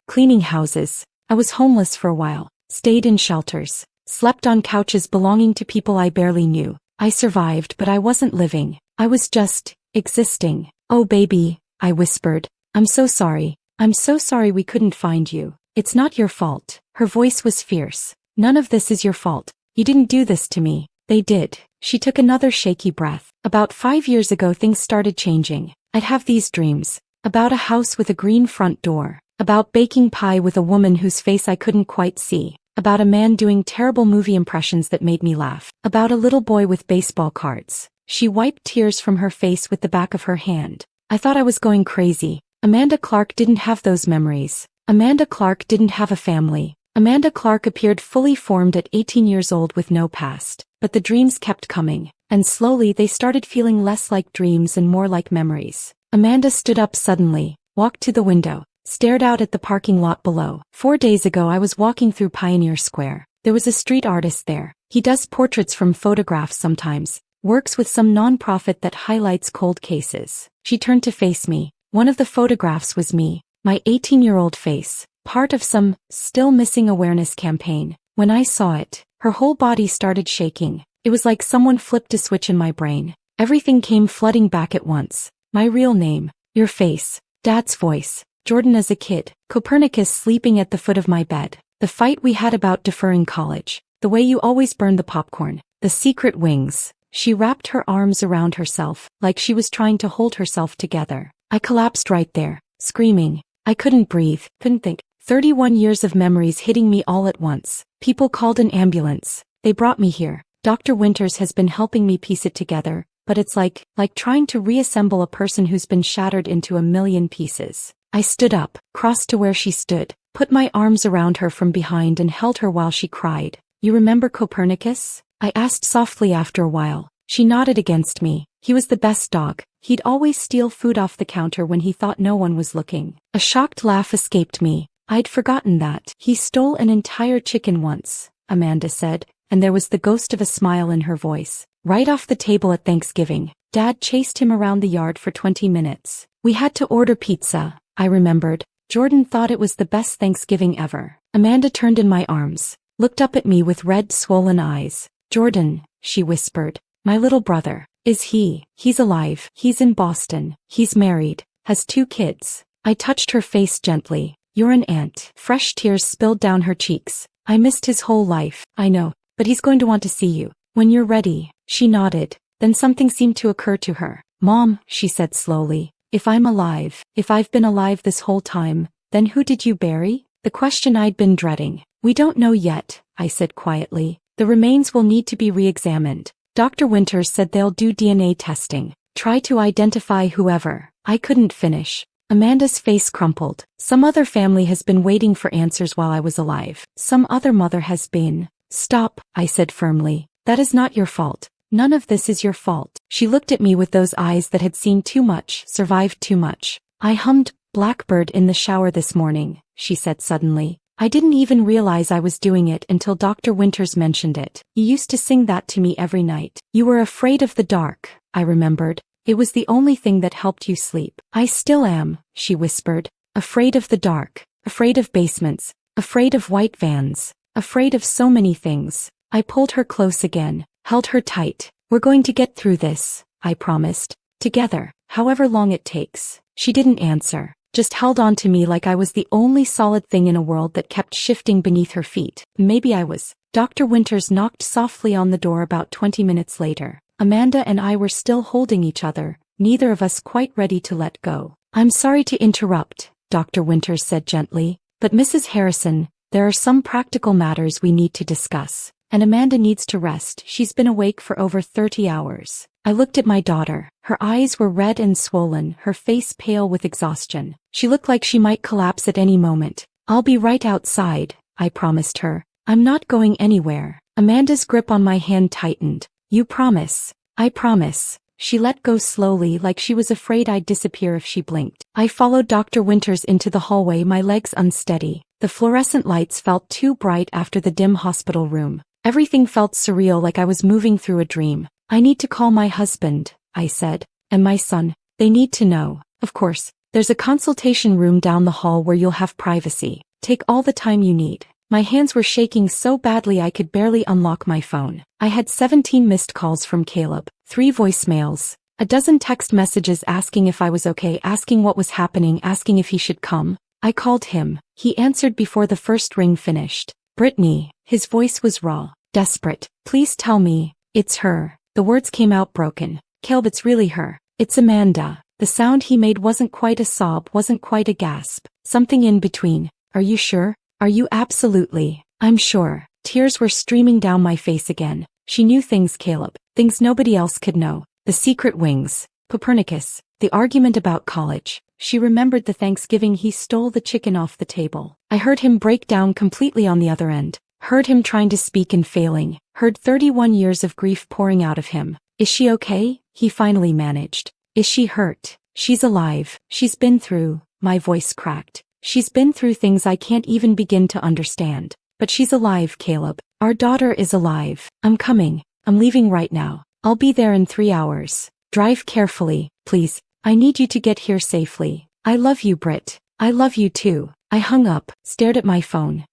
cleaning houses. I was homeless for a while, stayed in shelters, slept on couches belonging to people I barely knew. I survived, but I wasn't living. I was just existing. Oh baby, I whispered. I'm so sorry. I'm so sorry we couldn't find you. It's not your fault. Her voice was fierce. None of this is your fault. You didn't do this to me. They did. She took another shaky breath. About 5 years ago things started changing. I'd have these dreams. About a house with a green front door. About baking pie with a woman whose face I couldn't quite see. About a man doing terrible movie impressions that made me laugh. About a little boy with baseball cards. She wiped tears from her face with the back of her hand. I thought I was going crazy. Amanda Clark didn't have those memories. Amanda Clark didn't have a family. Amanda Clark appeared fully formed at 18 years old with no past. But the dreams kept coming, and slowly they started feeling less like dreams and more like memories. Amanda stood up suddenly, walked to the window, stared out at the parking lot below. 4 days ago I was walking through Pioneer Square. There was a street artist there. He does portraits from photographs sometimes, works with some non-profit that highlights cold cases. She turned to face me. One of the photographs was me, my 18-year-old face, part of some still missing awareness campaign. When I saw it, her whole body started shaking. It was like someone flipped a switch in my brain. Everything came flooding back at once. My real name, your face, Dad's voice, Jordan as a kid, Copernicus sleeping at the foot of my bed, the fight we had about deferring college, the way you always burned the popcorn, the secret wings. She wrapped her arms around herself, like she was trying to hold herself together. I collapsed right there, screaming. I couldn't breathe, couldn't think. 31 years of memories hitting me all at once. People called an ambulance. They brought me here. Dr. Winters has been helping me piece it together, but it's like trying to reassemble a person who's been shattered into a million pieces. I stood up, crossed to where she stood, put my arms around her from behind and held her while she cried. You remember Copernicus? I asked softly after a while. She nodded against me. He was the best dog. He'd always steal food off the counter when he thought no one was looking. A shocked laugh escaped me. I'd forgotten that. He stole an entire chicken once, Amanda said, and there was the ghost of a smile in her voice. Right off the table at Thanksgiving, Dad chased him around the yard for 20 minutes. We had to order pizza, I remembered. Jordan thought it was the best Thanksgiving ever. Amanda turned in my arms, looked up at me with red, swollen eyes. Jordan, she whispered, my little brother. He's alive. He's in Boston. He's married. Has 2 kids. I touched her face gently. You're an aunt. Fresh tears spilled down her cheeks. I missed his whole life. I know, but he's going to want to see you. When you're ready. She nodded. Then something seemed to occur to her. Mom, she said slowly, if I'm alive, if I've been alive this whole time, then who did you bury? The question I'd been dreading. We don't know yet, I said quietly. The remains will need to be re-examined. Dr. Winters said they'll do DNA testing. Try to identify whoever. I couldn't finish. Amanda's face crumpled. Some other family has been waiting for answers while I was alive. Some other mother has been. Stop, I said firmly. That is not your fault. None of this is your fault. She looked at me with those eyes that had seen too much, survived too much. I hummed Blackbird in the shower this morning, she said suddenly. I didn't even realize I was doing it until Dr. Winters mentioned it. You used to sing that to me every night. You were afraid of the dark, I remembered. It was the only thing that helped you sleep. I still am, she whispered. Afraid of the dark. Afraid of basements. Afraid of white vans. Afraid of so many things. I pulled her close again, held her tight. We're going to get through this, I promised. Together, however long it takes. She didn't answer. Just held on to me like I was the only solid thing in a world that kept shifting beneath her feet. Maybe I was. Dr. Winters knocked softly on the door about 20 minutes later. Amanda and I were still holding each other, neither of us quite ready to let go. I'm sorry to interrupt, Dr. Winters said gently, but Mrs. Harrison, there are some practical matters we need to discuss. And Amanda needs to rest. She's been awake for over 30 hours. I looked at my daughter. Her eyes were red and swollen, her face pale with exhaustion. She looked like she might collapse at any moment. I'll be right outside, I promised her. I'm not going anywhere. Amanda's grip on my hand tightened. You promise? I promise, She let go slowly like she was afraid I'd disappear if she blinked. I followed Dr. Winters into the hallway, my legs unsteady. The fluorescent lights felt too bright after the dim hospital room. Everything felt surreal, like I was moving through a dream. I need to call my husband, I said. And my son. They need to know. Of course. There's a consultation room down the hall where you'll have privacy. Take all the time you need. My hands were shaking so badly I could barely unlock my phone. I had 17 missed calls from Caleb, 3 voicemails, a dozen text messages asking if I was okay, asking what was happening, asking if he should come. I called him. He answered before the first ring finished. Brittany. His voice was raw, desperate. Please tell me. It's her. The words came out broken. Caleb, it's really her. It's Amanda. The sound he made wasn't quite a sob, wasn't quite a gasp. Something in between. Are you sure? Are you absolutely? I'm sure. Tears were streaming down my face again. She knew things, Caleb. Things nobody else could know. The secret wings. Copernicus. The argument about college. She remembered the Thanksgiving he stole the chicken off the table. I heard him break down completely on the other end. Heard him trying to speak and failing. Heard 31 years of grief pouring out of him. Is she okay? He finally managed. Is she hurt? She's alive. She's been through. My voice cracked. She's been through things I can't even begin to understand. But she's alive, Caleb. Our daughter is alive. I'm coming. I'm leaving right now. I'll be there in 3 hours. Drive carefully, please. I need you to get here safely. I love you, Britt. I love you too. I hung up, stared at my phone.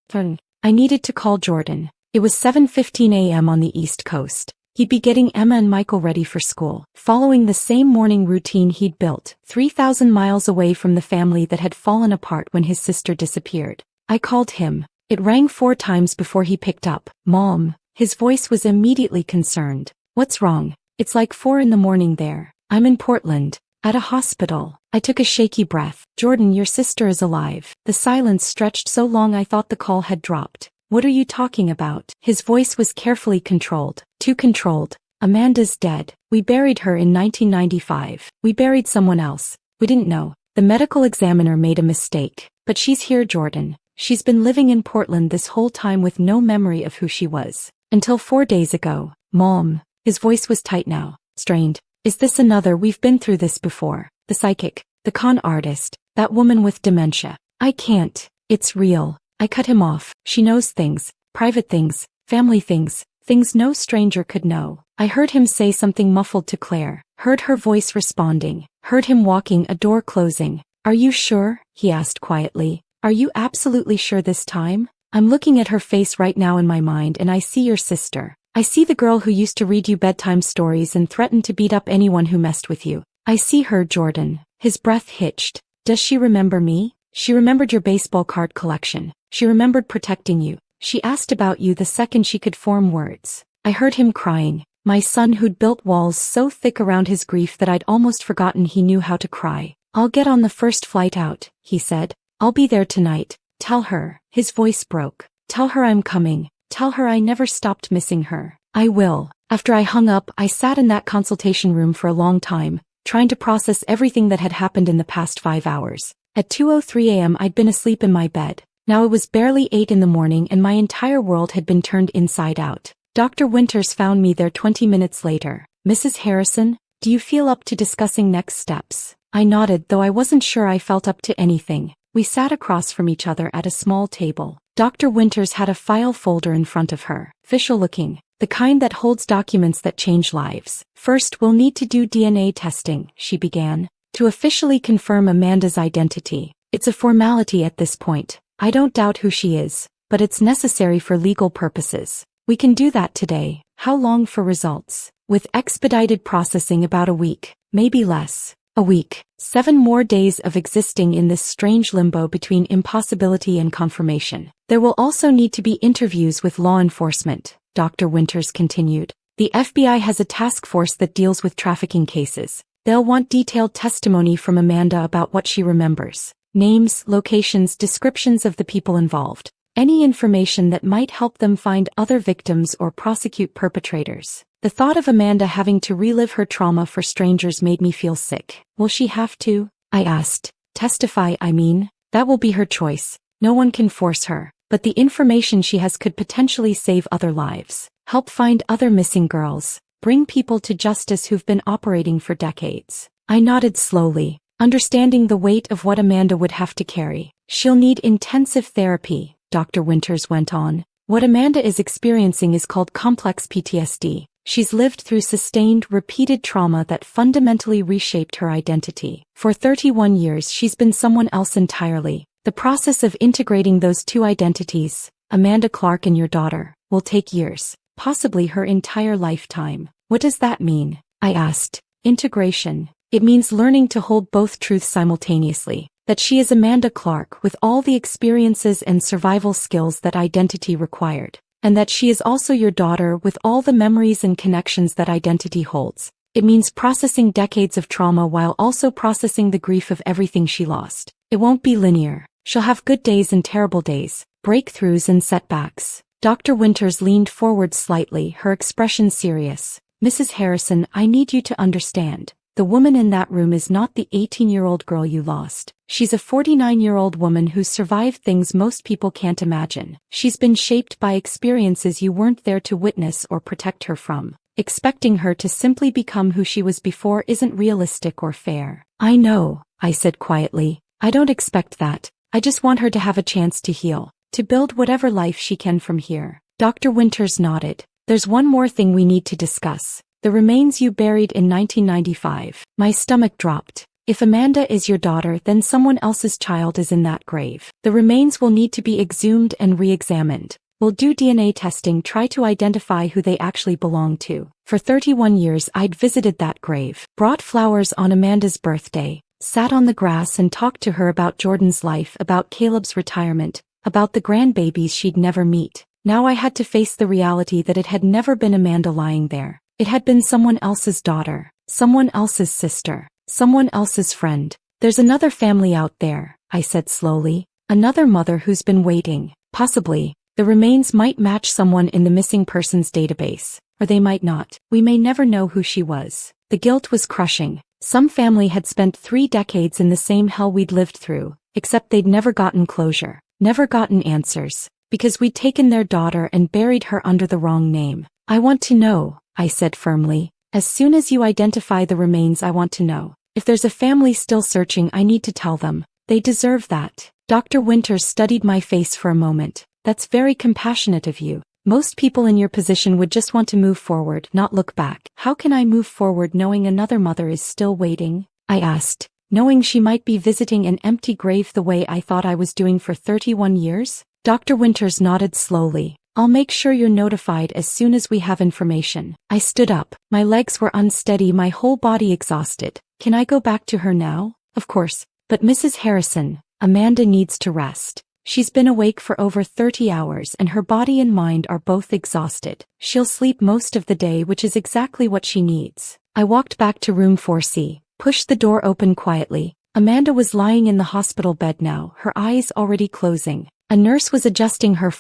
I needed to call Jordan. It was 7:15 a.m. on the East Coast. He'd be getting Emma and Michael ready for school, following the same morning routine he'd built, 3,000 miles away from the family that had fallen apart when his sister disappeared. I called him. It rang 4 times before he picked up. Mom. His voice was immediately concerned. What's wrong? It's like 4 in the morning there. I'm in Portland. At a hospital. I took a shaky breath. Jordan, your sister is alive. The silence stretched so long I thought the call had dropped. What are you talking about? His voice was carefully controlled. Too controlled. Amanda's dead. We buried her in 1995. We buried someone else. We didn't know. The medical examiner made a mistake. But she's here, Jordan. She's been living in Portland this whole time with no memory of who she was. Until 4 days ago. Mom. His voice was tight now. Strained. Is this another? We've been through this before. The psychic. The con artist. That woman with dementia. I can't. It's real. I cut him off. She knows things. Private things. Family things. Things no stranger could know. I heard him say something muffled to Claire. Heard her voice responding. Heard him walking, a door closing. Are you sure? He asked quietly. Are you absolutely sure this time? I'm looking at her face right now in my mind and I see your sister. I see the girl who used to read you bedtime stories and threaten to beat up anyone who messed with you. I see her, Jordan. His breath hitched. Does she remember me? She remembered your baseball card collection. She remembered protecting you. She asked about you the second she could form words. I heard him crying. My son who'd built walls so thick around his grief that I'd almost forgotten he knew how to cry. I'll get on the first flight out, he said. I'll be there tonight. Tell her. His voice broke. Tell her I'm coming. Tell her I never stopped missing her. I will. After I hung up, I sat in that consultation room for a long time, trying to process everything that had happened in the past 5 hours. At 2:03 a.m. I'd been asleep in my bed. Now it was barely 8 in the morning and my entire world had been turned inside out. Dr. Winters found me there 20 minutes later. Mrs. Harrison, do you feel up to discussing next steps? I nodded, though I wasn't sure I felt up to anything. We sat across from each other at a small table. Dr. Winters had a file folder in front of her, official looking, the kind that holds documents that change lives. First, we'll need to do DNA testing, she began, to officially confirm Amanda's identity. It's a formality at this point. I don't doubt who she is, but it's necessary for legal purposes. We can do that today. How long for results? With expedited processing, about a week, maybe less. A week. 7 more days of existing in this strange limbo between impossibility and confirmation. There will also need to be interviews with law enforcement, Dr. Winters continued. The FBI has a task force that deals with trafficking cases. They'll want detailed testimony from Amanda about what she remembers. Names, locations, descriptions of the people involved. Any information that might help them find other victims or prosecute perpetrators. The thought of Amanda having to relive her trauma for strangers made me feel sick. Will she have to? I asked. Testify, I mean. That will be her choice. No one can force her. But the information she has could potentially save other lives. Help find other missing girls. bring people to justice who've been operating for decades. I nodded slowly, understanding the weight of what Amanda would have to carry. She'll need intensive therapy, Dr. Winters went on. What Amanda is experiencing is called complex PTSD. She's lived through sustained, repeated trauma that fundamentally reshaped her identity. For 31 years she's been someone else entirely. The process of integrating those two identities, Amanda Clark and your daughter, will take years, possibly her entire lifetime. What does that mean? I asked. Integration. It means learning to hold both truths simultaneously. That she is Amanda Clark with all the experiences and survival skills that identity required. And that she is also your daughter with all the memories and connections that identity holds. It means processing decades of trauma while also processing the grief of everything she lost. It won't be linear. She'll have good days and terrible days, breakthroughs and setbacks. Dr. Winters leaned forward slightly, her expression serious. Mrs. Harrison, I need you to understand. The woman in that room is not the 18-year-old girl you lost. She's a 49-year-old woman who's survived things most people can't imagine. She's been shaped by experiences you weren't there to witness or protect her from. Expecting her to simply become who she was before isn't realistic or fair. I know, I said quietly. I don't expect that. I just want her to have a chance to heal, to build whatever life she can from here. Dr. Winters nodded. There's one more thing we need to discuss. The remains you buried in 1995. My stomach dropped. If Amanda is your daughter, then someone else's child is in that grave. The remains will need to be exhumed and re-examined. We'll do DNA testing, try to identify who they actually belong to. For 31 years I'd visited that grave, brought flowers on Amanda's birthday, sat on the grass and talked to her about Jordan's life, about Caleb's retirement, about the grandbabies she'd never meet. Now I had to face the reality that it had never been Amanda lying there. It had been someone else's daughter, someone else's sister, someone else's friend. There's another family out there, I said slowly. Another mother who's been waiting. Possibly, the remains might match someone in the missing persons database, or they might not. We may never know who she was. The guilt was crushing. Some family had spent 3 decades in the same hell we'd lived through, except they'd never gotten closure, never gotten answers, because we'd taken their daughter and buried her under the wrong name. I want to know, I said firmly. As soon as you identify the remains, I want to know. If there's a family still searching, I need to tell them. They deserve that. Dr. Winters studied my face for a moment. That's very compassionate of you. Most people in your position would just want to move forward, not look back. How can I move forward knowing another mother is still waiting? I asked, knowing she might be visiting an empty grave the way I thought I was doing for 31 years? Dr. Winters nodded slowly. I'll make sure you're notified as soon as we have information. I stood up. My legs were unsteady, my whole body exhausted. Can I go back to her now? Of course. But Mrs. Harrison, Amanda needs to rest. She's been awake for over 30 hours and her body and mind are both exhausted. She'll sleep most of the day, which is exactly what she needs. I walked back to room 4C, pushed the door open quietly. Amanda was lying in the hospital bed now, her eyes already closing. A nurse was adjusting her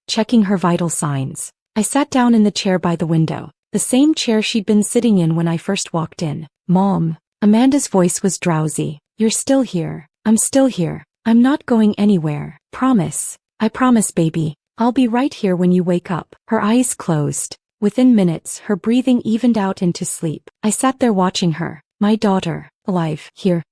checking her vital signs. I sat down in the chair by the window, the same chair she'd been sitting in when I first walked in. Mom. Amanda's voice was drowsy. You're still here. I'm still here. I'm not going anywhere. Promise. I promise, baby. I'll be right here when you wake up. Her eyes closed. Within minutes, her breathing evened out into sleep. I sat there watching her. My daughter. Alive. Here.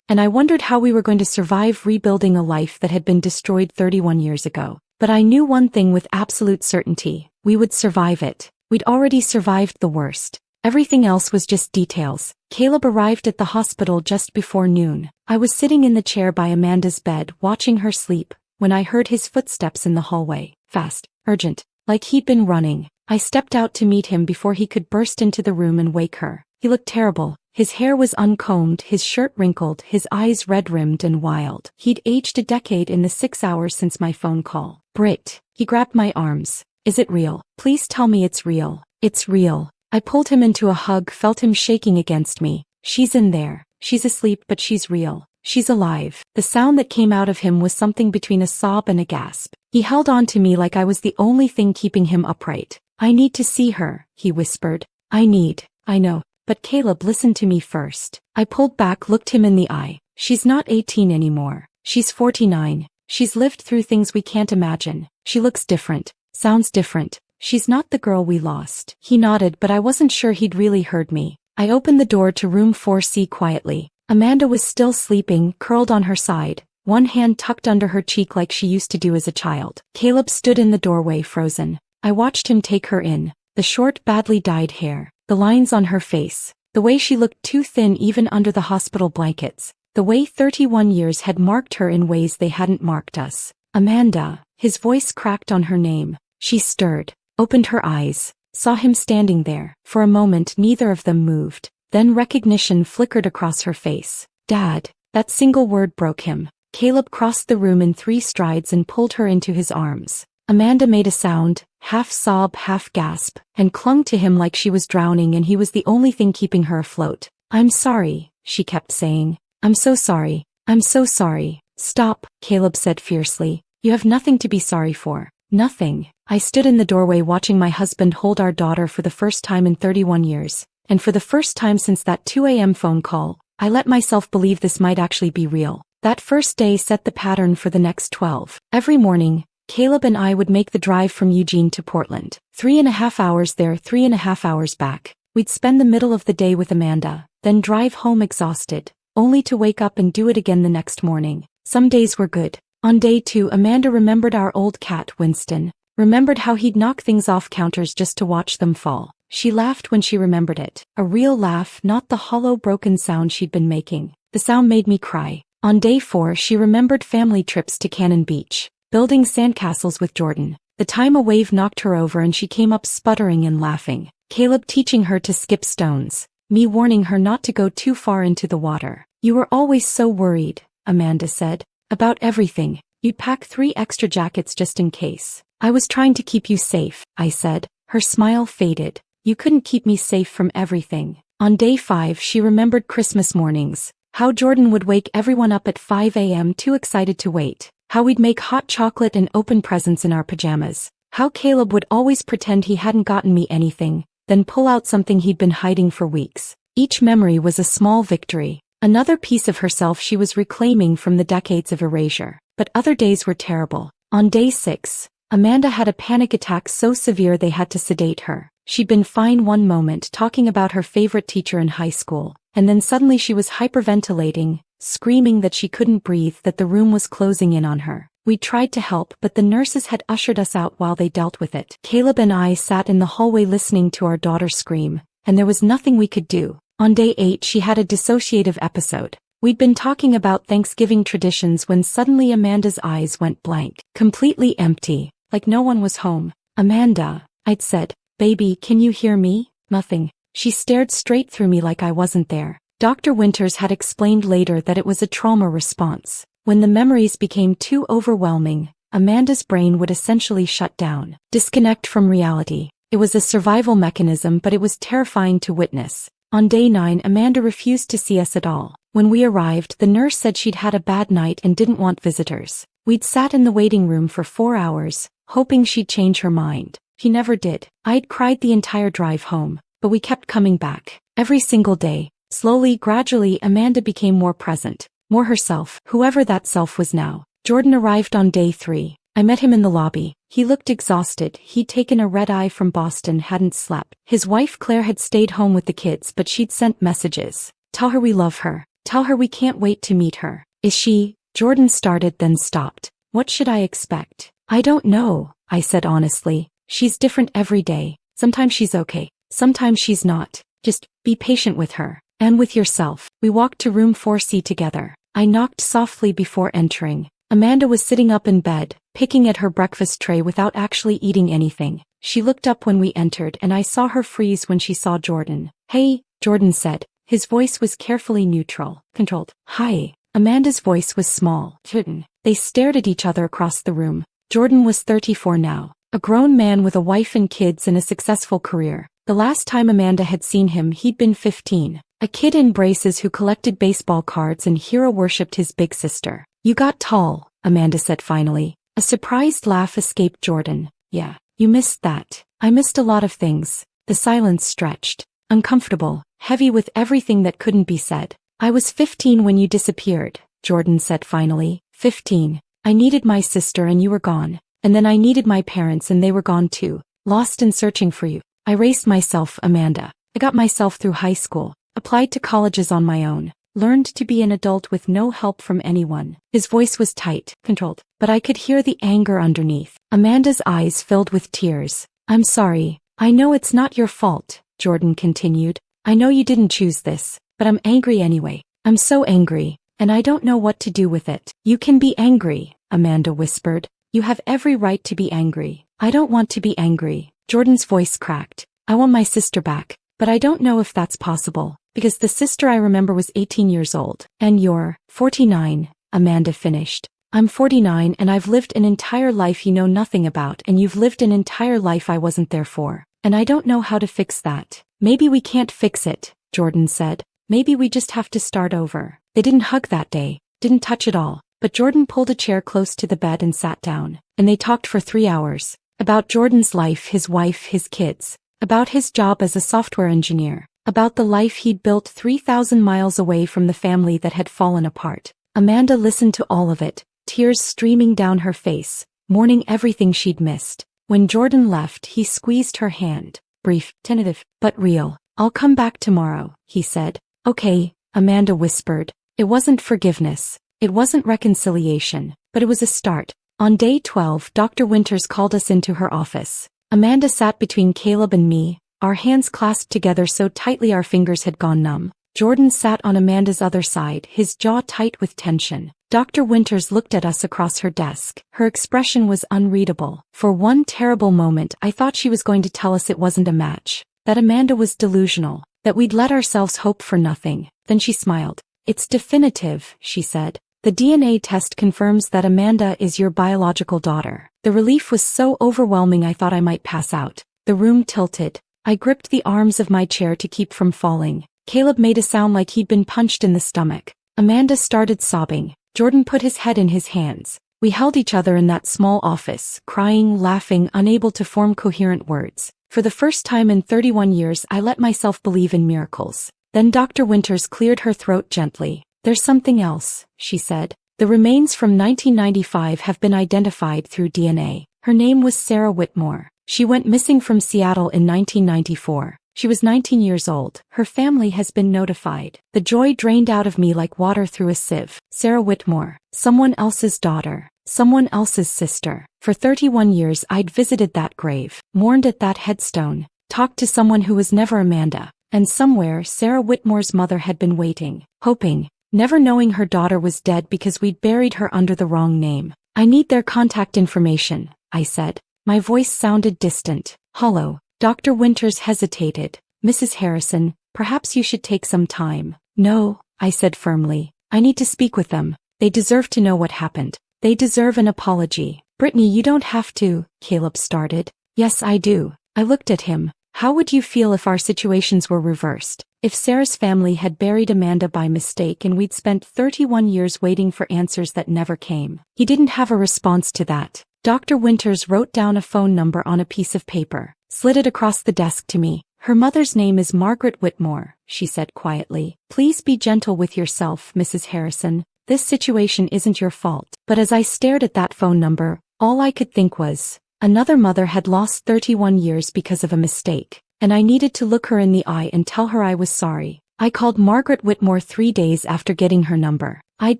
And I wondered how we were going to survive rebuilding a life that had been destroyed 31 years ago. But I knew one thing with absolute certainty. We would survive it. We'd already survived the worst. Everything else was just details. Caleb arrived at the hospital just before noon. I was sitting in the chair by Amanda's bed watching her sleep when I heard his footsteps in the hallway. Fast, urgent, like he'd been running. I stepped out to meet him before he could burst into the room and wake her. He looked terrible. His hair was uncombed, his shirt wrinkled, his eyes red-rimmed and wild. He'd aged a decade in the 6 hours since my phone call. Britt. He grabbed my arms. Is it real? Please tell me it's real. It's real. I pulled him into a hug, felt him shaking against me. She's in there. She's asleep, but she's real. She's alive. The sound that came out of him was something between a sob and a gasp. He held on to me like I was the only thing keeping him upright. I need to see her, he whispered. I know. But Caleb, listen to me first. I pulled back, looked him in the eye. She's not 18 anymore. She's 49. She's lived through things we can't imagine. She looks different, sounds different, She's not the girl we lost. He nodded, but I wasn't sure he'd really heard me. I opened the door to room 4C quietly. Amanda was still sleeping, curled on her side, one hand tucked under her cheek like she used to do as a child. Caleb stood in the doorway, frozen. I watched him take her in, the short, badly dyed hair, the lines on her face, the way she looked too thin even under the hospital blankets, the way 31 years had marked her in ways they hadn't marked us. Amanda. His voice cracked on her name. She stirred, opened her eyes, saw him standing there. For a moment neither of them moved. Then recognition flickered across her face. Dad. That single word broke him. Caleb crossed the room in 3 strides and pulled her into his arms. Amanda made a sound, half sob, half gasp, and clung to him like she was drowning and he was the only thing keeping her afloat. I'm sorry, she kept saying. I'm so sorry. I'm so sorry. Stop, Caleb said fiercely. You have nothing to be sorry for. Nothing. I stood in the doorway watching my husband hold our daughter for the first time in 31 years, and for the first time since that 2 a.m. phone call, I let myself believe this might actually be real. That first day set the pattern for the next 12. Every morning, Caleb and I would make the drive from Eugene to Portland. 3.5 hours there, 3.5 hours back. We'd spend the middle of the day with Amanda, then drive home exhausted, only to wake up and do it again the next morning. Some days were good. On day 2, Amanda remembered our old cat, Winston, remembered how he'd knock things off counters just to watch them fall. She laughed when she remembered it. A real laugh, not the hollow broken sound she'd been making. The sound made me cry. On day 4, she remembered family trips to Cannon Beach, building sandcastles with Jordan. The time a wave knocked her over and she came up sputtering and laughing. Caleb teaching her to skip stones, me warning her not to go too far into the water. You were always so worried, Amanda said. About everything. You'd pack 3 extra jackets just in case. I was trying to keep you safe, I said. Her smile faded. You couldn't keep me safe from everything. On day 5, she remembered Christmas mornings. How Jordan would wake everyone up at 5 a.m. too excited to wait. How we'd make hot chocolate and open presents in our pajamas. How Caleb would always pretend he hadn't gotten me anything, then pull out something he'd been hiding for weeks. Each memory was a small victory. Another piece of herself she was reclaiming from the decades of erasure. But other days were terrible. On day 6, Amanda had a panic attack so severe they had to sedate her. She'd been fine one moment talking about her favorite teacher in high school, and then suddenly she was hyperventilating, screaming that she couldn't breathe, that the room was closing in on her. We tried to help, but the nurses had ushered us out while they dealt with it. Caleb and I sat in the hallway listening to our daughter scream, and there was nothing we could do. On day 8 she had a dissociative episode. We'd been talking about Thanksgiving traditions when suddenly Amanda's eyes went blank. Completely empty, like no one was home. Amanda, I'd said, baby, can you hear me? Nothing. She stared straight through me like I wasn't there. Dr. Winters had explained later that it was a trauma response. When the memories became too overwhelming, Amanda's brain would essentially shut down, disconnect from reality. It was a survival mechanism, but it was terrifying to witness. On day 9, Amanda refused to see us at all. When we arrived, the nurse said she'd had a bad night and didn't want visitors. We'd sat in the waiting room for 4 hours, hoping she'd change her mind. She never did. I'd cried the entire drive home, but we kept coming back. Every single day. Slowly, gradually, Amanda became more present, more herself, whoever that self was now. Jordan arrived on day 3. I met him in the lobby. He looked exhausted. He'd taken a red-eye from Boston, hadn't slept. His wife Claire had stayed home with the kids, but she'd sent messages. Tell her we love her. Tell her we can't wait to meet her. Is she? Jordan started, then stopped. What should I expect? I don't know, I said honestly. She's different every day. Sometimes she's okay. Sometimes she's not. Just be patient with her. And with yourself. We walked to room 4C together. I knocked softly before entering. Amanda was sitting up in bed, picking at her breakfast tray without actually eating anything. She looked up when we entered and I saw her freeze when she saw Jordan. Hey, Jordan said. His voice was carefully neutral, controlled. Hi. Amanda's voice was small. Jordan. They stared at each other across the room. Jordan was 34 now. A grown man with a wife and kids and a successful career. The last time Amanda had seen him, he'd been 15. A kid in braces who collected baseball cards and hero-worshipped his big sister. You got tall, Amanda said finally. A surprised laugh escaped Jordan. Yeah, you missed that. I missed a lot of things. The silence stretched. Uncomfortable, heavy with everything that couldn't be said. I was 15 when you disappeared, Jordan said finally. 15. I needed my sister and you were gone. And then I needed my parents and they were gone too. lost and searching for you. I raised myself, Amanda. I got myself through high school, applied to colleges on my own, learned to be an adult with no help from anyone. His voice was tight, controlled, but I could hear the anger underneath. Amanda's eyes filled with tears. I'm sorry. I know it's not your fault, Jordan continued. I know you didn't choose this, but I'm angry anyway. I'm so angry, and I don't know what to do with it. You can be angry, Amanda whispered. You have every right to be angry. I don't want to be angry. Jordan's voice cracked. I want my sister back, but I don't know if that's possible, because the sister I remember was 18 years old. And you're 49, Amanda finished. I'm 49 and I've lived an entire life you know nothing about, and you've lived an entire life I wasn't there for. And I don't know how to fix that. Maybe we can't fix it, Jordan said. Maybe we just have to start over. They didn't hug that day, didn't touch at all, but Jordan pulled a chair close to the bed and sat down, and they talked for 3 hours. About Jordan's life, his wife, his kids. About his job as a software engineer. About the life he'd built 3,000 miles away from the family that had fallen apart. Amanda listened to all of it, tears streaming down her face, mourning everything she'd missed. When Jordan left, he squeezed her hand. Brief, tentative, but real. I'll come back tomorrow, he said. Okay, Amanda whispered. It wasn't forgiveness. It wasn't reconciliation, but it was a start. On day 12, Dr. Winters called us into her office. Amanda sat between Caleb and me, our hands clasped together so tightly our fingers had gone numb. Jordan sat on Amanda's other side, his jaw tight with tension. Dr. Winters looked at us across her desk. Her expression was unreadable. For one terrible moment, I thought she was going to tell us it wasn't a match, that Amanda was delusional, that we'd let ourselves hope for nothing. Then she smiled. It's definitive, she said. The DNA test confirms that Amanda is your biological daughter. The relief was so overwhelming I thought I might pass out. The room tilted. I gripped the arms of my chair to keep from falling. Caleb made a sound like he'd been punched in the stomach. Amanda started sobbing. Jordan put his head in his hands. We held each other in that small office, crying, laughing, unable to form coherent words. For the first time in 31 years, I let myself believe in miracles. Then Dr. Winters cleared her throat gently. There's something else, she said. The remains from 1995 have been identified through DNA. Her name was Sarah Whitmore. She went missing from Seattle in 1994. She was 19 years old. Her family has been notified. The joy drained out of me like water through a sieve. Sarah Whitmore, someone else's daughter, someone else's sister. For 31 years I'd visited that grave, mourned at that headstone, talked to someone who was never Amanda. And somewhere Sarah Whitmore's mother had been waiting, hoping, never knowing her daughter was dead because we'd buried her under the wrong name. I need their contact information, I said. My voice sounded distant, hollow. Dr. Winters hesitated. Mrs. Harrison, perhaps you should take some time. No, I said firmly. I need to speak with them. They deserve to know what happened. They deserve an apology. Brittany, you don't have to, Caleb started. Yes, I do. I looked at him. How would you feel if our situations were reversed? If Sarah's family had buried Amanda by mistake and we'd spent 31 years waiting for answers that never came? He didn't have a response to that. Dr. Winters wrote down a phone number on a piece of paper, slid it across the desk to me. Her mother's name is Margaret Whitmore, she said quietly. Please be gentle with yourself, Mrs. Harrison. This situation isn't your fault. But as I stared at that phone number, all I could think was, another mother had lost 31 years because of a mistake, and I needed to look her in the eye and tell her I was sorry. I called Margaret Whitmore 3 days after getting her number. I'd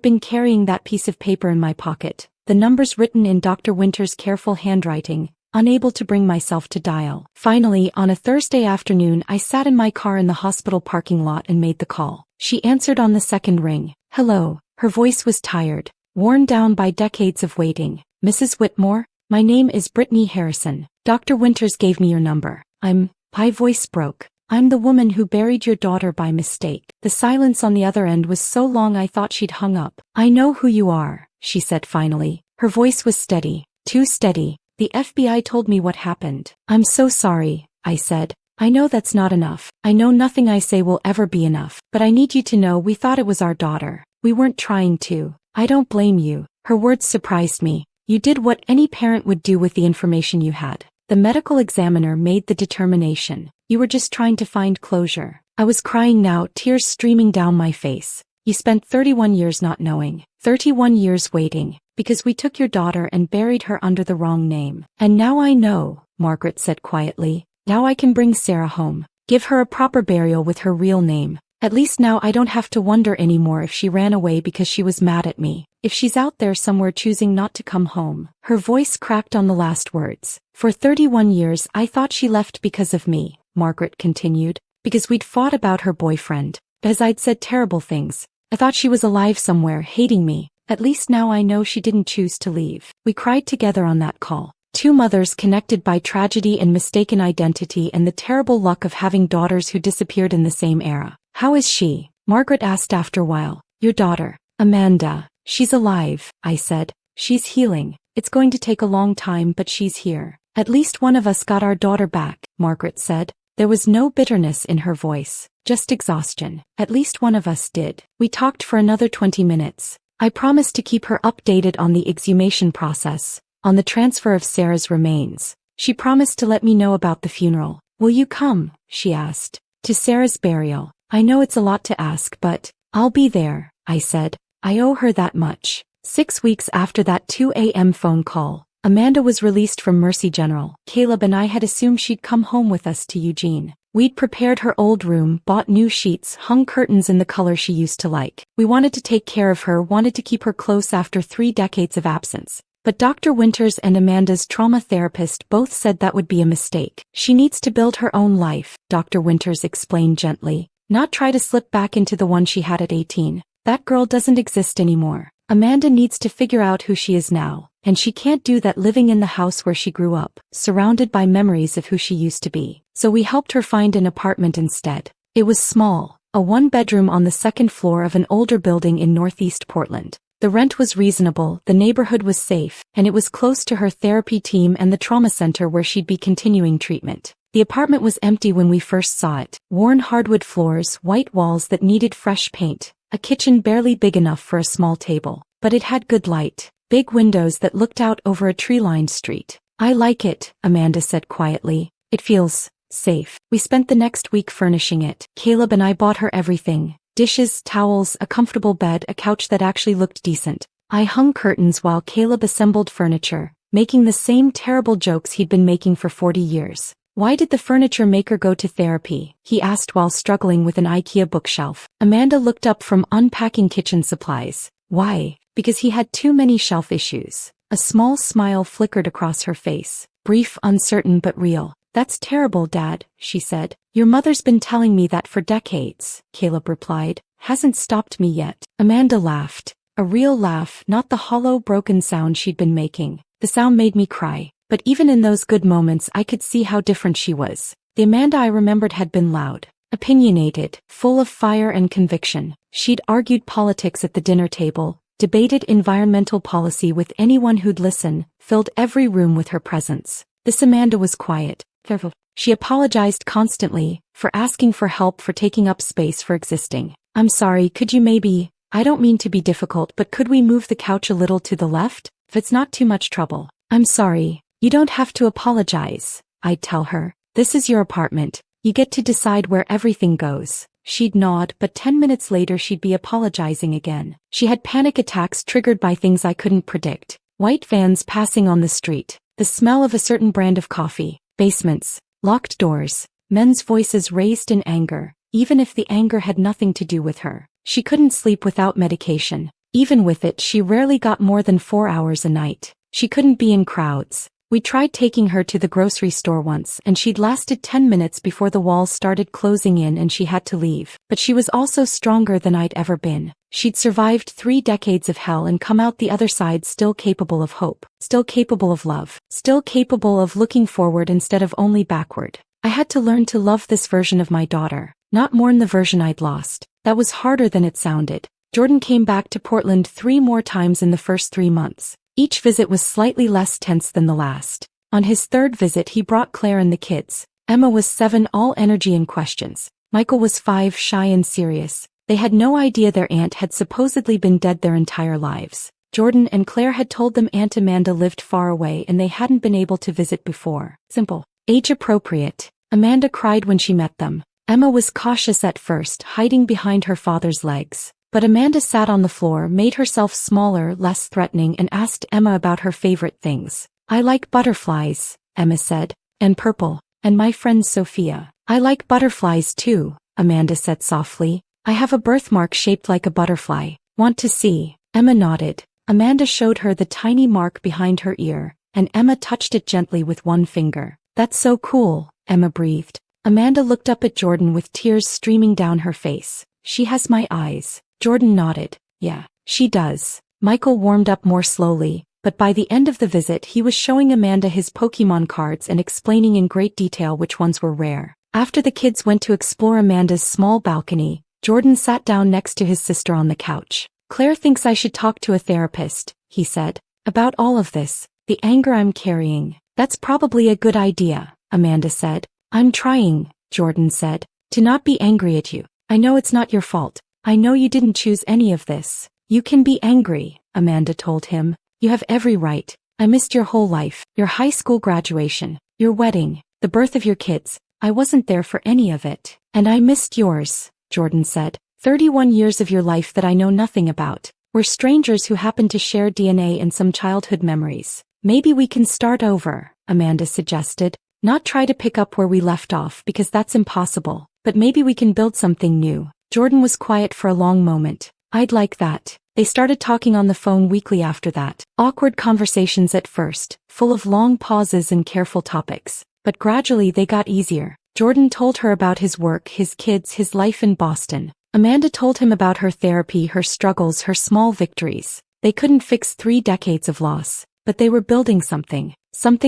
been carrying that piece of paper in my pocket, the numbers written in Dr. Winters' careful handwriting, unable to bring myself to dial. Finally, on a Thursday afternoon, I sat in my car in the hospital parking lot and made the call. She answered on the second ring. Hello. Her voice was tired, worn down by decades of waiting. Mrs. Whitmore? My name is Brittany Harrison. Dr. Winters gave me your number. My voice broke. I'm the woman who buried your daughter by mistake. The silence on the other end was so long I thought she'd hung up. I know who you are, she said finally. Her voice was steady, too steady. The FBI told me what happened. I'm so sorry, I said. I know that's not enough. I know nothing I say will ever be enough. But I need you to know we thought it was our daughter. We weren't trying to. I don't blame you. Her words surprised me. You did what any parent would do with the information you had. The medical examiner made the determination. You were just trying to find closure. I was crying now, tears streaming down my face. You spent 31 years not knowing. 31 years waiting. Because we took your daughter and buried her under the wrong name. And now I know. Margaret said quietly. Now I can bring Sarah home. Give her a proper burial with her real name. At least now I don't have to wonder anymore if she ran away because she was mad at me. If she's out there somewhere choosing not to come home. Her voice cracked on the last words. For 31 years I thought she left because of me, Margaret continued. Because we'd fought about her boyfriend. Because I'd said terrible things. I thought she was alive somewhere, hating me. At least now I know she didn't choose to leave. We cried together on that call. Two mothers connected by tragedy and mistaken identity and the terrible luck of having daughters who disappeared in the same era. How is she? Margaret asked after a while. Your daughter, Amanda. She's alive, I said. She's healing. It's going to take a long time, but she's here. At least one of us got our daughter back, Margaret said. There was no bitterness in her voice, just exhaustion. At least one of us did. We talked for another 20 minutes. I promised to keep her updated on the exhumation process, on the transfer of Sarah's remains. She promised to let me know about the funeral. Will you come? She asked. To Sarah's burial. I know it's a lot to ask, but I'll be there, I said. I owe her that much. 6 weeks after that 2 a.m. phone call, Amanda was released from Mercy General. Caleb and I had assumed she'd come home with us to Eugene. We'd prepared her old room, bought new sheets, hung curtains in the color she used to like. We wanted to take care of her, wanted to keep her close after 3 decades of absence. But Dr. Winters and Amanda's trauma therapist both said that would be a mistake. She needs to build her own life, Dr. Winters explained gently. Not try to slip back into the one she had at 18. That girl doesn't exist anymore. Amanda needs to figure out who she is now, and she can't do that living in the house where she grew up, surrounded by memories of who she used to be. So we helped her find an apartment instead. It was small, a 1-bedroom on the 2nd floor of an older building in Northeast Portland. The rent was reasonable, the neighborhood was safe, and it was close to her therapy team and the trauma center where she'd be continuing treatment. The apartment was empty when we first saw it. Worn hardwood floors, white walls that needed fresh paint, a kitchen barely big enough for a small table. But it had good light, big windows that looked out over a tree-lined street. I like it, Amanda said quietly. It feels safe. We spent the next week furnishing it. Caleb and I bought her everything. Dishes, towels, a comfortable bed, a couch that actually looked decent. I hung curtains while Caleb assembled furniture, making the same terrible jokes he'd been making for 40 years. Why did the furniture maker go to therapy? He asked while struggling with an IKEA bookshelf. Amanda looked up from unpacking kitchen supplies. Why? Because he had too many shelf issues. A small smile flickered across her face. Brief, uncertain but real. That's terrible, Dad, she said. Your mother's been telling me that for decades, Caleb replied. Hasn't stopped me yet. Amanda laughed. A real laugh, not the hollow, broken sound she'd been making. The sound made me cry. But even in those good moments I could see how different she was. The Amanda I remembered had been loud, opinionated, full of fire and conviction. She'd argued politics at the dinner table, debated environmental policy with anyone who'd listen, filled every room with her presence. This Amanda was quiet, careful. She apologized constantly, for asking for help, for taking up space, for existing. I'm sorry, could you maybe, I don't mean to be difficult, but could we move the couch a little to the left? If it's not too much trouble. I'm sorry. You don't have to apologize, I'd tell her. This is your apartment. You get to decide where everything goes. She'd nod, but 10 minutes later she'd be apologizing again. She had panic attacks triggered by things I couldn't predict. White vans passing on the street, the smell of a certain brand of coffee, basements, locked doors, men's voices raised in anger. Even if the anger had nothing to do with her, she couldn't sleep without medication. Even with it, she rarely got more than 4 hours a night. She couldn't be in crowds. We tried taking her to the grocery store once and she'd lasted 10 minutes before the walls started closing in and she had to leave. But she was also stronger than I'd ever been. She'd survived 3 decades of hell and come out the other side still capable of hope, still capable of love, still capable of looking forward instead of only backward. I had to learn to love this version of my daughter, not mourn the version I'd lost. That was harder than it sounded. Jordan came back to Portland 3 more times in the first 3 months. Each visit was slightly less tense than the last. On his 3rd visit he brought Claire and the kids. Emma was 7, all energy and questions. Michael was 5, shy and serious. They had no idea their aunt had supposedly been dead their entire lives. Jordan and Claire had told them Aunt Amanda lived far away and they hadn't been able to visit before. Simple. Age appropriate. Amanda cried when she met them. Emma was cautious at first, hiding behind her father's legs. But Amanda sat on the floor, made herself smaller, less threatening, and asked Emma about her favorite things. I like butterflies, Emma said. And purple. And my friend Sophia. I like butterflies too, Amanda said softly. I have a birthmark shaped like a butterfly. Want to see? Emma nodded. Amanda showed her the tiny mark behind her ear, and Emma touched it gently with one finger. That's so cool, Emma breathed. Amanda looked up at Jordan with tears streaming down her face. She has my eyes. Jordan nodded. Yeah, she does. Michael warmed up more slowly, but by the end of the visit he was showing Amanda his Pokémon cards and explaining in great detail which ones were rare. After the kids went to explore Amanda's small balcony, Jordan sat down next to his sister on the couch. Claire thinks I should talk to a therapist, he said. About all of this, the anger I'm carrying. That's probably a good idea, Amanda said. I'm trying, Jordan said, to not be angry at you. I know it's not your fault. I know you didn't choose any of this. You can be angry, Amanda told him. You have every right. I missed your whole life, your high school graduation, your wedding, the birth of your kids. I wasn't there for any of it. And I missed yours, Jordan said. 31 years of your life that I know nothing about. We're strangers who happen to share DNA and some childhood memories. Maybe we can start over, Amanda suggested. Not try to pick up where we left off because that's impossible, but maybe we can build something new. Jordan was quiet for a long moment. I'd like that. They started talking on the phone weekly after that. Awkward conversations at first, full of long pauses and careful topics. But gradually they got easier. Jordan told her about his work, his kids, his life in Boston. Amanda told him about her therapy, her struggles, her small victories. They couldn't fix 3 decades of loss, but they were building something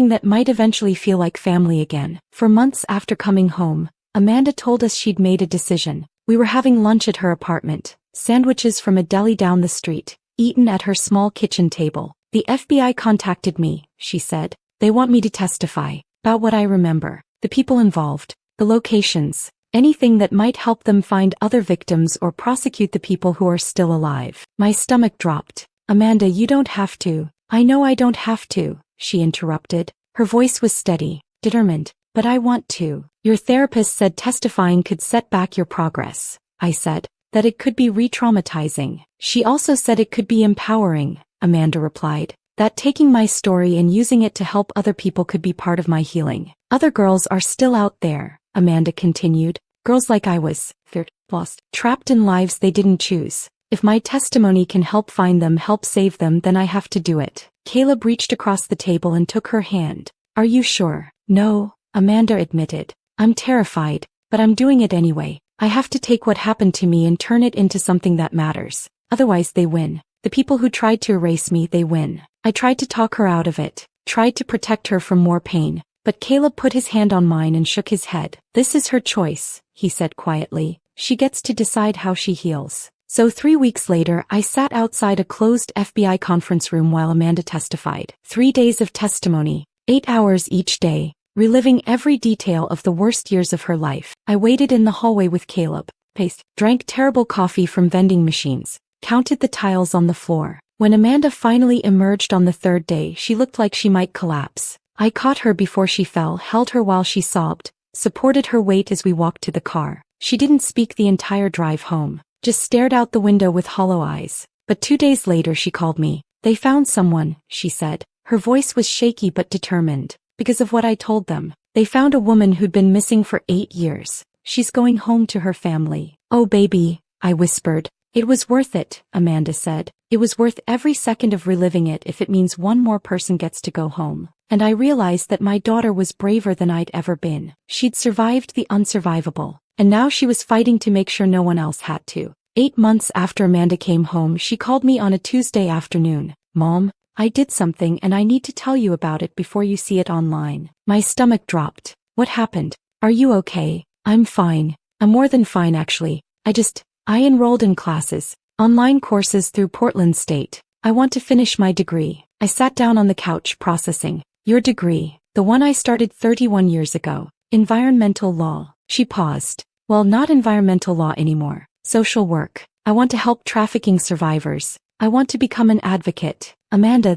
that might eventually feel like family again. For months after coming home, Amanda told us she'd made a decision. We were having lunch at her apartment, sandwiches from a deli down the street, eaten at her small kitchen table. The FBI contacted me, she said. They want me to testify about what I remember, the people involved, the locations, anything that might help them find other victims or prosecute the people who are still alive. My stomach dropped. Amanda, you don't have to. I know I don't have to, she interrupted. Her voice was steady, determined. But I want to. Your therapist said testifying could set back your progress. I said that it could be re-traumatizing. She also said it could be empowering, Amanda replied. That taking my story and using it to help other people could be part of my healing. Other girls are still out there, Amanda continued. Girls like I was, lost, trapped in lives they didn't choose. If my testimony can help find them, help save them, then I have to do it. Caleb reached across the table and took her hand. Are you sure? No, Amanda admitted. I'm terrified, but I'm doing it anyway. I have to take what happened to me and turn it into something that matters. Otherwise they win. The people who tried to erase me, they win. I tried to talk her out of it, tried to protect her from more pain, but Caleb put his hand on mine and shook his head. This is her choice, he said quietly. She gets to decide how she heals. So 3 weeks later, I sat outside a closed FBI conference room while Amanda testified. 3 days of testimony, 8 hours each day, reliving every detail of the worst years of her life. I waited in the hallway with Caleb, drank terrible coffee from vending machines, counted the tiles on the floor. When Amanda finally emerged on the 3rd day, she looked like she might collapse. I caught her before she fell, held her while she sobbed, supported her weight as we walked to the car. She didn't speak the entire drive home, just stared out the window with hollow eyes. But 2 days later she called me. They found someone, she said. Her voice was shaky but determined. Because of what I told them. They found a woman who'd been missing for 8 years. She's going home to her family. Oh baby, I whispered. It was worth it, Amanda said. It was worth every second of reliving it if it means one more person gets to go home. And I realized that my daughter was braver than I'd ever been. She'd survived the unsurvivable. And now she was fighting to make sure no one else had to. 8 months after Amanda came home, she called me on a Tuesday afternoon. Mom, I did something and I need to tell you about it before you see it online. My stomach dropped. What happened? Are you okay? I'm fine. I'm more than fine actually. I enrolled in classes, online courses through Portland State. I want to finish my degree. I sat down on the couch processing. Your degree, the one I started 31 years ago. Environmental law. She paused. Well, not environmental law anymore. Social work. I want to help trafficking survivors. I want to become an advocate. Amanda,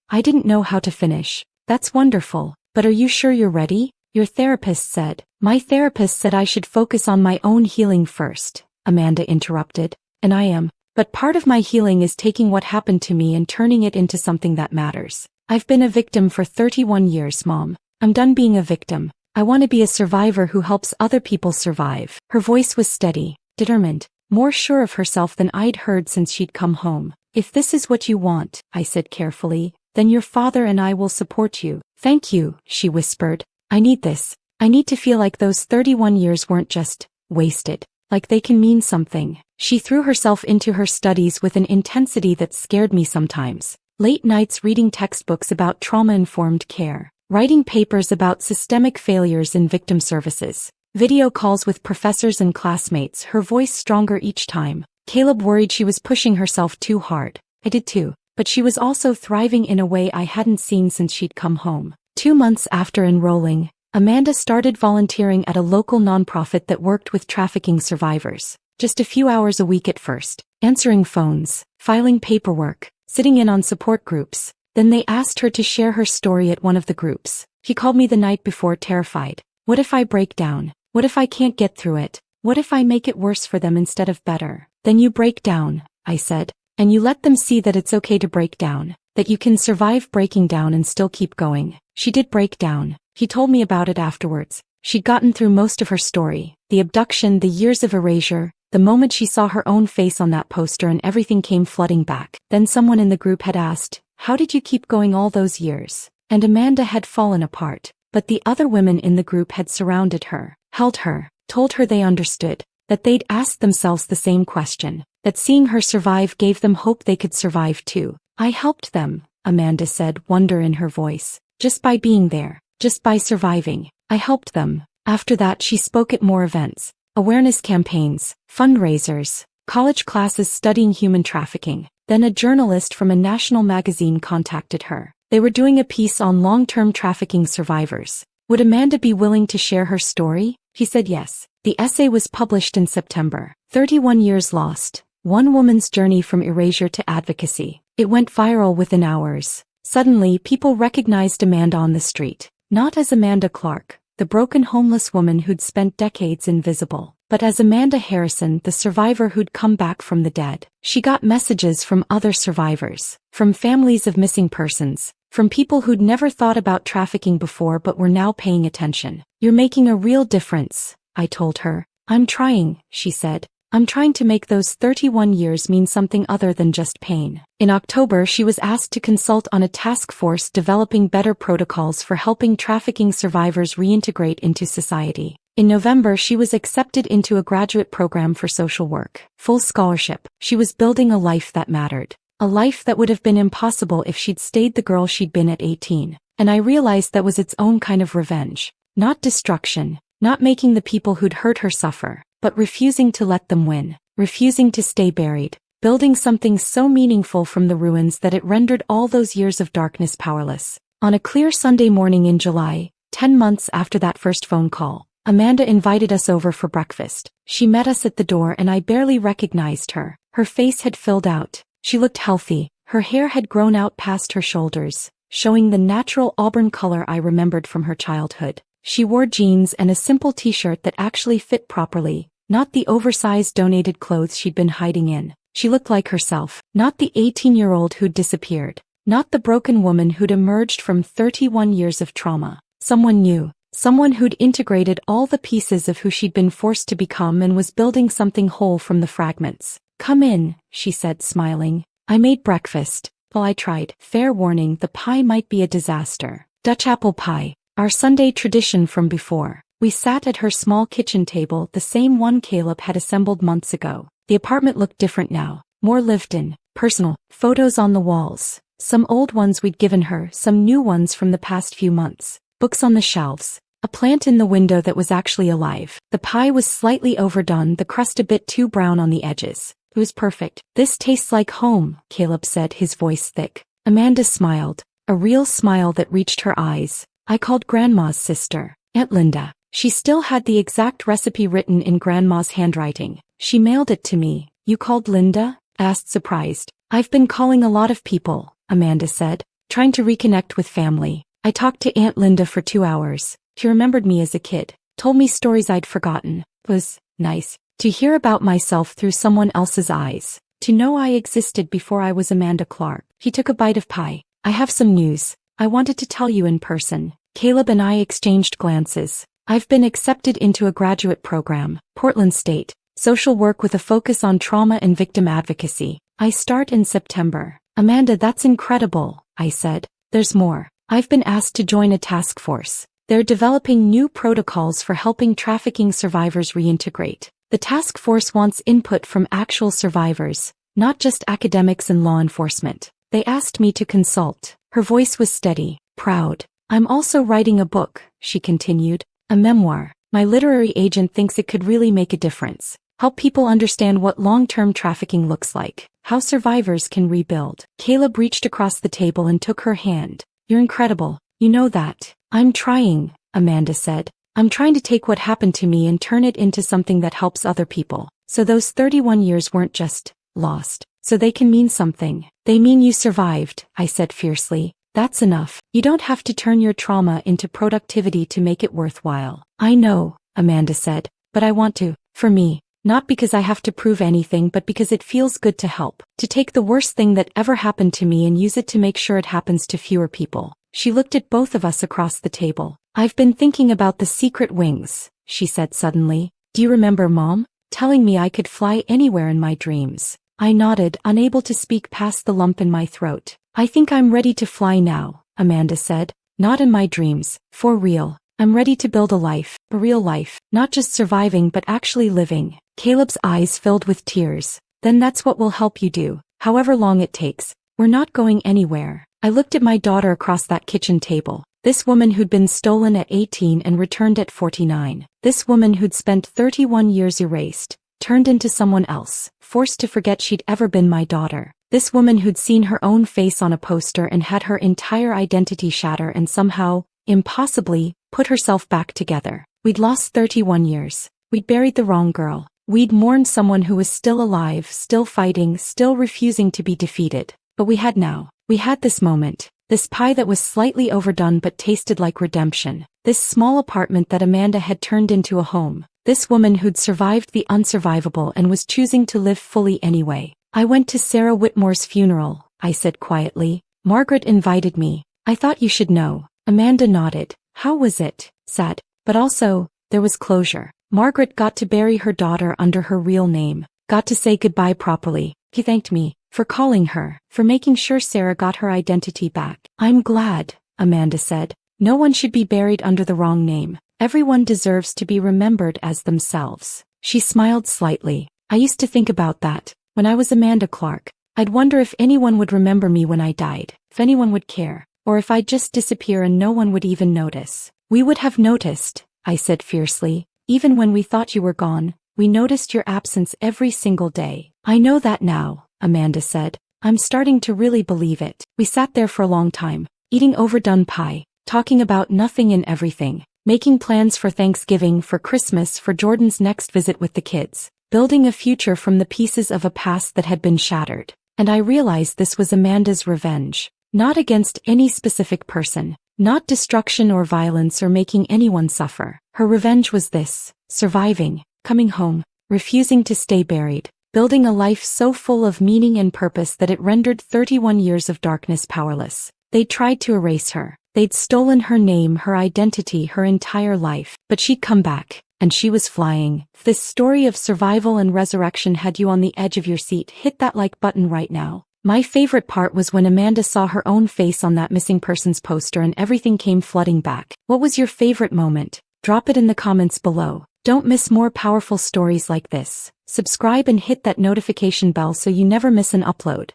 I didn't know how to finish. That's wonderful. But are you sure you're ready? Your therapist said. My therapist said I should focus on my own healing first, Amanda interrupted. And I am. But part of my healing is taking what happened to me and turning it into something that matters. I've been a victim for 31 years, Mom. I'm done being a victim. I want to be a survivor who helps other people survive. Her voice was steady, determined, more sure of herself than I'd heard since she'd come home. If this is what you want, I said carefully, then your father and I will support you. Thank you, she whispered. I need this. I need to feel like those 31 years weren't just wasted, like they can mean something. She threw herself into her studies with an intensity that scared me sometimes. Late nights reading textbooks about trauma-informed care, writing papers about systemic failures in victim services, video calls with professors and classmates, her voice stronger each time. Caleb worried she was pushing herself too hard. I did too, but she was also thriving in a way I hadn't seen since she'd come home. 2 months after enrolling, Amanda started volunteering at a local nonprofit that worked with trafficking survivors. Just a few hours a week at first, answering phones, filing paperwork, sitting in on support groups. Then they asked her to share her story at one of the groups. She called me the night before, terrified. What if I break down? What if I can't get through it? What if I make it worse for them instead of better? Then you break down, I said, and you let them see that it's okay to break down, that you can survive breaking down and still keep going. She did break down. He told me about it afterwards. She'd gotten through most of her story, the abduction, the years of erasure, the moment she saw her own face on that poster, and everything came flooding back. Then someone in the group had asked, how did you keep going all those years? And Amanda had fallen apart. But the other women in the group had surrounded her, held her, told her they understood, that they'd asked themselves the same question, that seeing her survive gave them hope they could survive too. I helped them, Amanda said, wonder in her voice. Just by being there, just by surviving, I helped them. After that she spoke at more events, awareness campaigns, fundraisers, college classes studying human trafficking. Then a journalist from a national magazine contacted her. They were doing a piece on long-term trafficking survivors. Would Amanda be willing to share her story? He said yes. The essay was published in September. 31 Years Lost. One woman's journey from erasure to advocacy. It went viral within hours. Suddenly, people recognized Amanda on the street. Not as Amanda Clark, the broken homeless woman who'd spent decades invisible, but as Amanda Harrison, the survivor who'd come back from the dead. She got messages from other survivors, from families of missing persons, from people who'd never thought about trafficking before but were now paying attention. You're making a real difference, I told her. I'm trying, she said. I'm trying to make those 31 years mean something other than just pain. In October, she was asked to consult on a task force developing better protocols for helping trafficking survivors reintegrate into society. In November, she was accepted into a graduate program for social work. Full scholarship. She was building a life that mattered. A life that would have been impossible if she'd stayed the girl she'd been at 18. And I realized that was its own kind of revenge. Not destruction. Not making the people who'd hurt her suffer, but refusing to let them win. Refusing to stay buried. Building something so meaningful from the ruins that it rendered all those years of darkness powerless. On a clear Sunday morning in July, 10 months after that first phone call, Amanda invited us over for breakfast. She met us at the door and I barely recognized her. Her face had filled out. She looked healthy. Her hair had grown out past her shoulders, showing the natural auburn color I remembered from her childhood. She wore jeans and a simple t-shirt that actually fit properly, not the oversized donated clothes she'd been hiding in. She looked like herself, not the 18-year-old who'd disappeared, not the broken woman who'd emerged from 31 years of trauma. Someone new, someone who'd integrated all the pieces of who she'd been forced to become and was building something whole from the fragments. Come in, she said, smiling. I made breakfast. Well, I tried. Fair warning, the pie might be a disaster. Dutch apple pie. Our Sunday tradition from before. We sat at her small kitchen table, the same one Caleb had assembled months ago. The apartment looked different now, more lived in, personal, photos on the walls, some old ones we'd given her, some new ones from the past few months, books on the shelves, a plant in the window that was actually alive. The pie was slightly overdone, the crust a bit too brown on the edges. It was perfect. This tastes like home, Caleb said, his voice thick. Amanda smiled, a real smile that reached her eyes. I called Grandma's sister, Aunt Linda. She still had the exact recipe written in Grandma's handwriting. She mailed it to me. You called Linda? I asked, surprised. I've been calling a lot of people, Amanda said, trying to reconnect with family. I talked to Aunt Linda for 2 hours. She remembered me as a kid, told me stories I'd forgotten. It was nice to hear about myself through someone else's eyes, to know I existed before I was Amanda Clark. He took a bite of pie. I have some news. I wanted to tell you in person. Caleb and I exchanged glances. I've been accepted into a graduate program, Portland State, social work with a focus on trauma and victim advocacy. I start in September. Amanda, that's incredible, I said. There's more. I've been asked to join a task force. They're developing new protocols for helping trafficking survivors reintegrate. The task force wants input from actual survivors, not just academics and law enforcement. They asked me to consult. Her voice was steady, proud. I'm also writing a book, she continued, a memoir. My literary agent thinks it could really make a difference. Help people understand what long-term trafficking looks like, how survivors can rebuild. Caleb reached across the table and took her hand. You're incredible. You know that. I'm trying, Amanda said. I'm trying to take what happened to me and turn it into something that helps other people. So those 31 years weren't just lost. So they can mean something. They mean you survived, I said fiercely. That's enough. You don't have to turn your trauma into productivity to make it worthwhile. I know, Amanda said, but I want to. For me. Not because I have to prove anything, but because it feels good to help. To take the worst thing that ever happened to me and use it to make sure it happens to fewer people. She looked at both of us across the table. I've been thinking about the secret wings, she said suddenly. Do you remember Mom telling me I could fly anywhere in my dreams? I nodded, unable to speak past the lump in my throat. I think I'm ready to fly now, Amanda said. Not in my dreams, for real. I'm ready to build a life, a real life, not just surviving but actually living. Caleb's eyes filled with tears. Then that's what will help you do, however long it takes. We're not going anywhere. I looked at my daughter across that kitchen table. This woman who'd been stolen at 18 and returned at 49. This woman who'd spent 31 years erased, turned into someone else, forced to forget she'd ever been my daughter. This woman who'd seen her own face on a poster and had her entire identity shatter and somehow, impossibly, put herself back together. We'd lost 31 years. We'd buried the wrong girl. We'd mourned someone who was still alive, still fighting, still refusing to be defeated. But we had now. We had this moment. This pie that was slightly overdone but tasted like redemption. This small apartment that Amanda had turned into a home. This woman who'd survived the unsurvivable and was choosing to live fully anyway. I went to Sarah Whitmore's funeral, I said quietly. Margaret invited me. I thought you should know. Amanda nodded. How was it? Sad. But also, there was closure. Margaret got to bury her daughter under her real name. Got to say goodbye properly. He thanked me for calling her, for making sure Sarah got her identity back. I'm glad, Amanda said. No one should be buried under the wrong name. Everyone deserves to be remembered as themselves. She smiled slightly. I used to think about that. When I was Amanda Clark, I'd wonder if anyone would remember me when I died, if anyone would care, or if I'd just disappear and no one would even notice. We would have noticed, I said fiercely. Even when we thought you were gone, we noticed your absence every single day. I know that now, Amanda said. I'm starting to really believe it. We sat there for a long time, eating overdone pie, talking about nothing and everything, making plans for Thanksgiving, for Christmas, for Jordan's next visit with the kids, building a future from the pieces of a past that had been shattered. And I realized this was Amanda's revenge. Not against any specific person, not destruction or violence or making anyone suffer. Her revenge was this: surviving, coming home, refusing to stay buried, building a life so full of meaning and purpose that it rendered 31 years of darkness powerless. They'd tried to erase her. They'd stolen her name, her identity, her entire life. But she'd come back, and she was flying. If this story of survival and resurrection had you on the edge of your seat, hit that like button right now. My favorite part was when Amanda saw her own face on that missing persons poster and everything came flooding back. What was your favorite moment? Drop it in the comments below. Don't miss more powerful stories like this. Subscribe and hit that notification bell so you never miss an upload.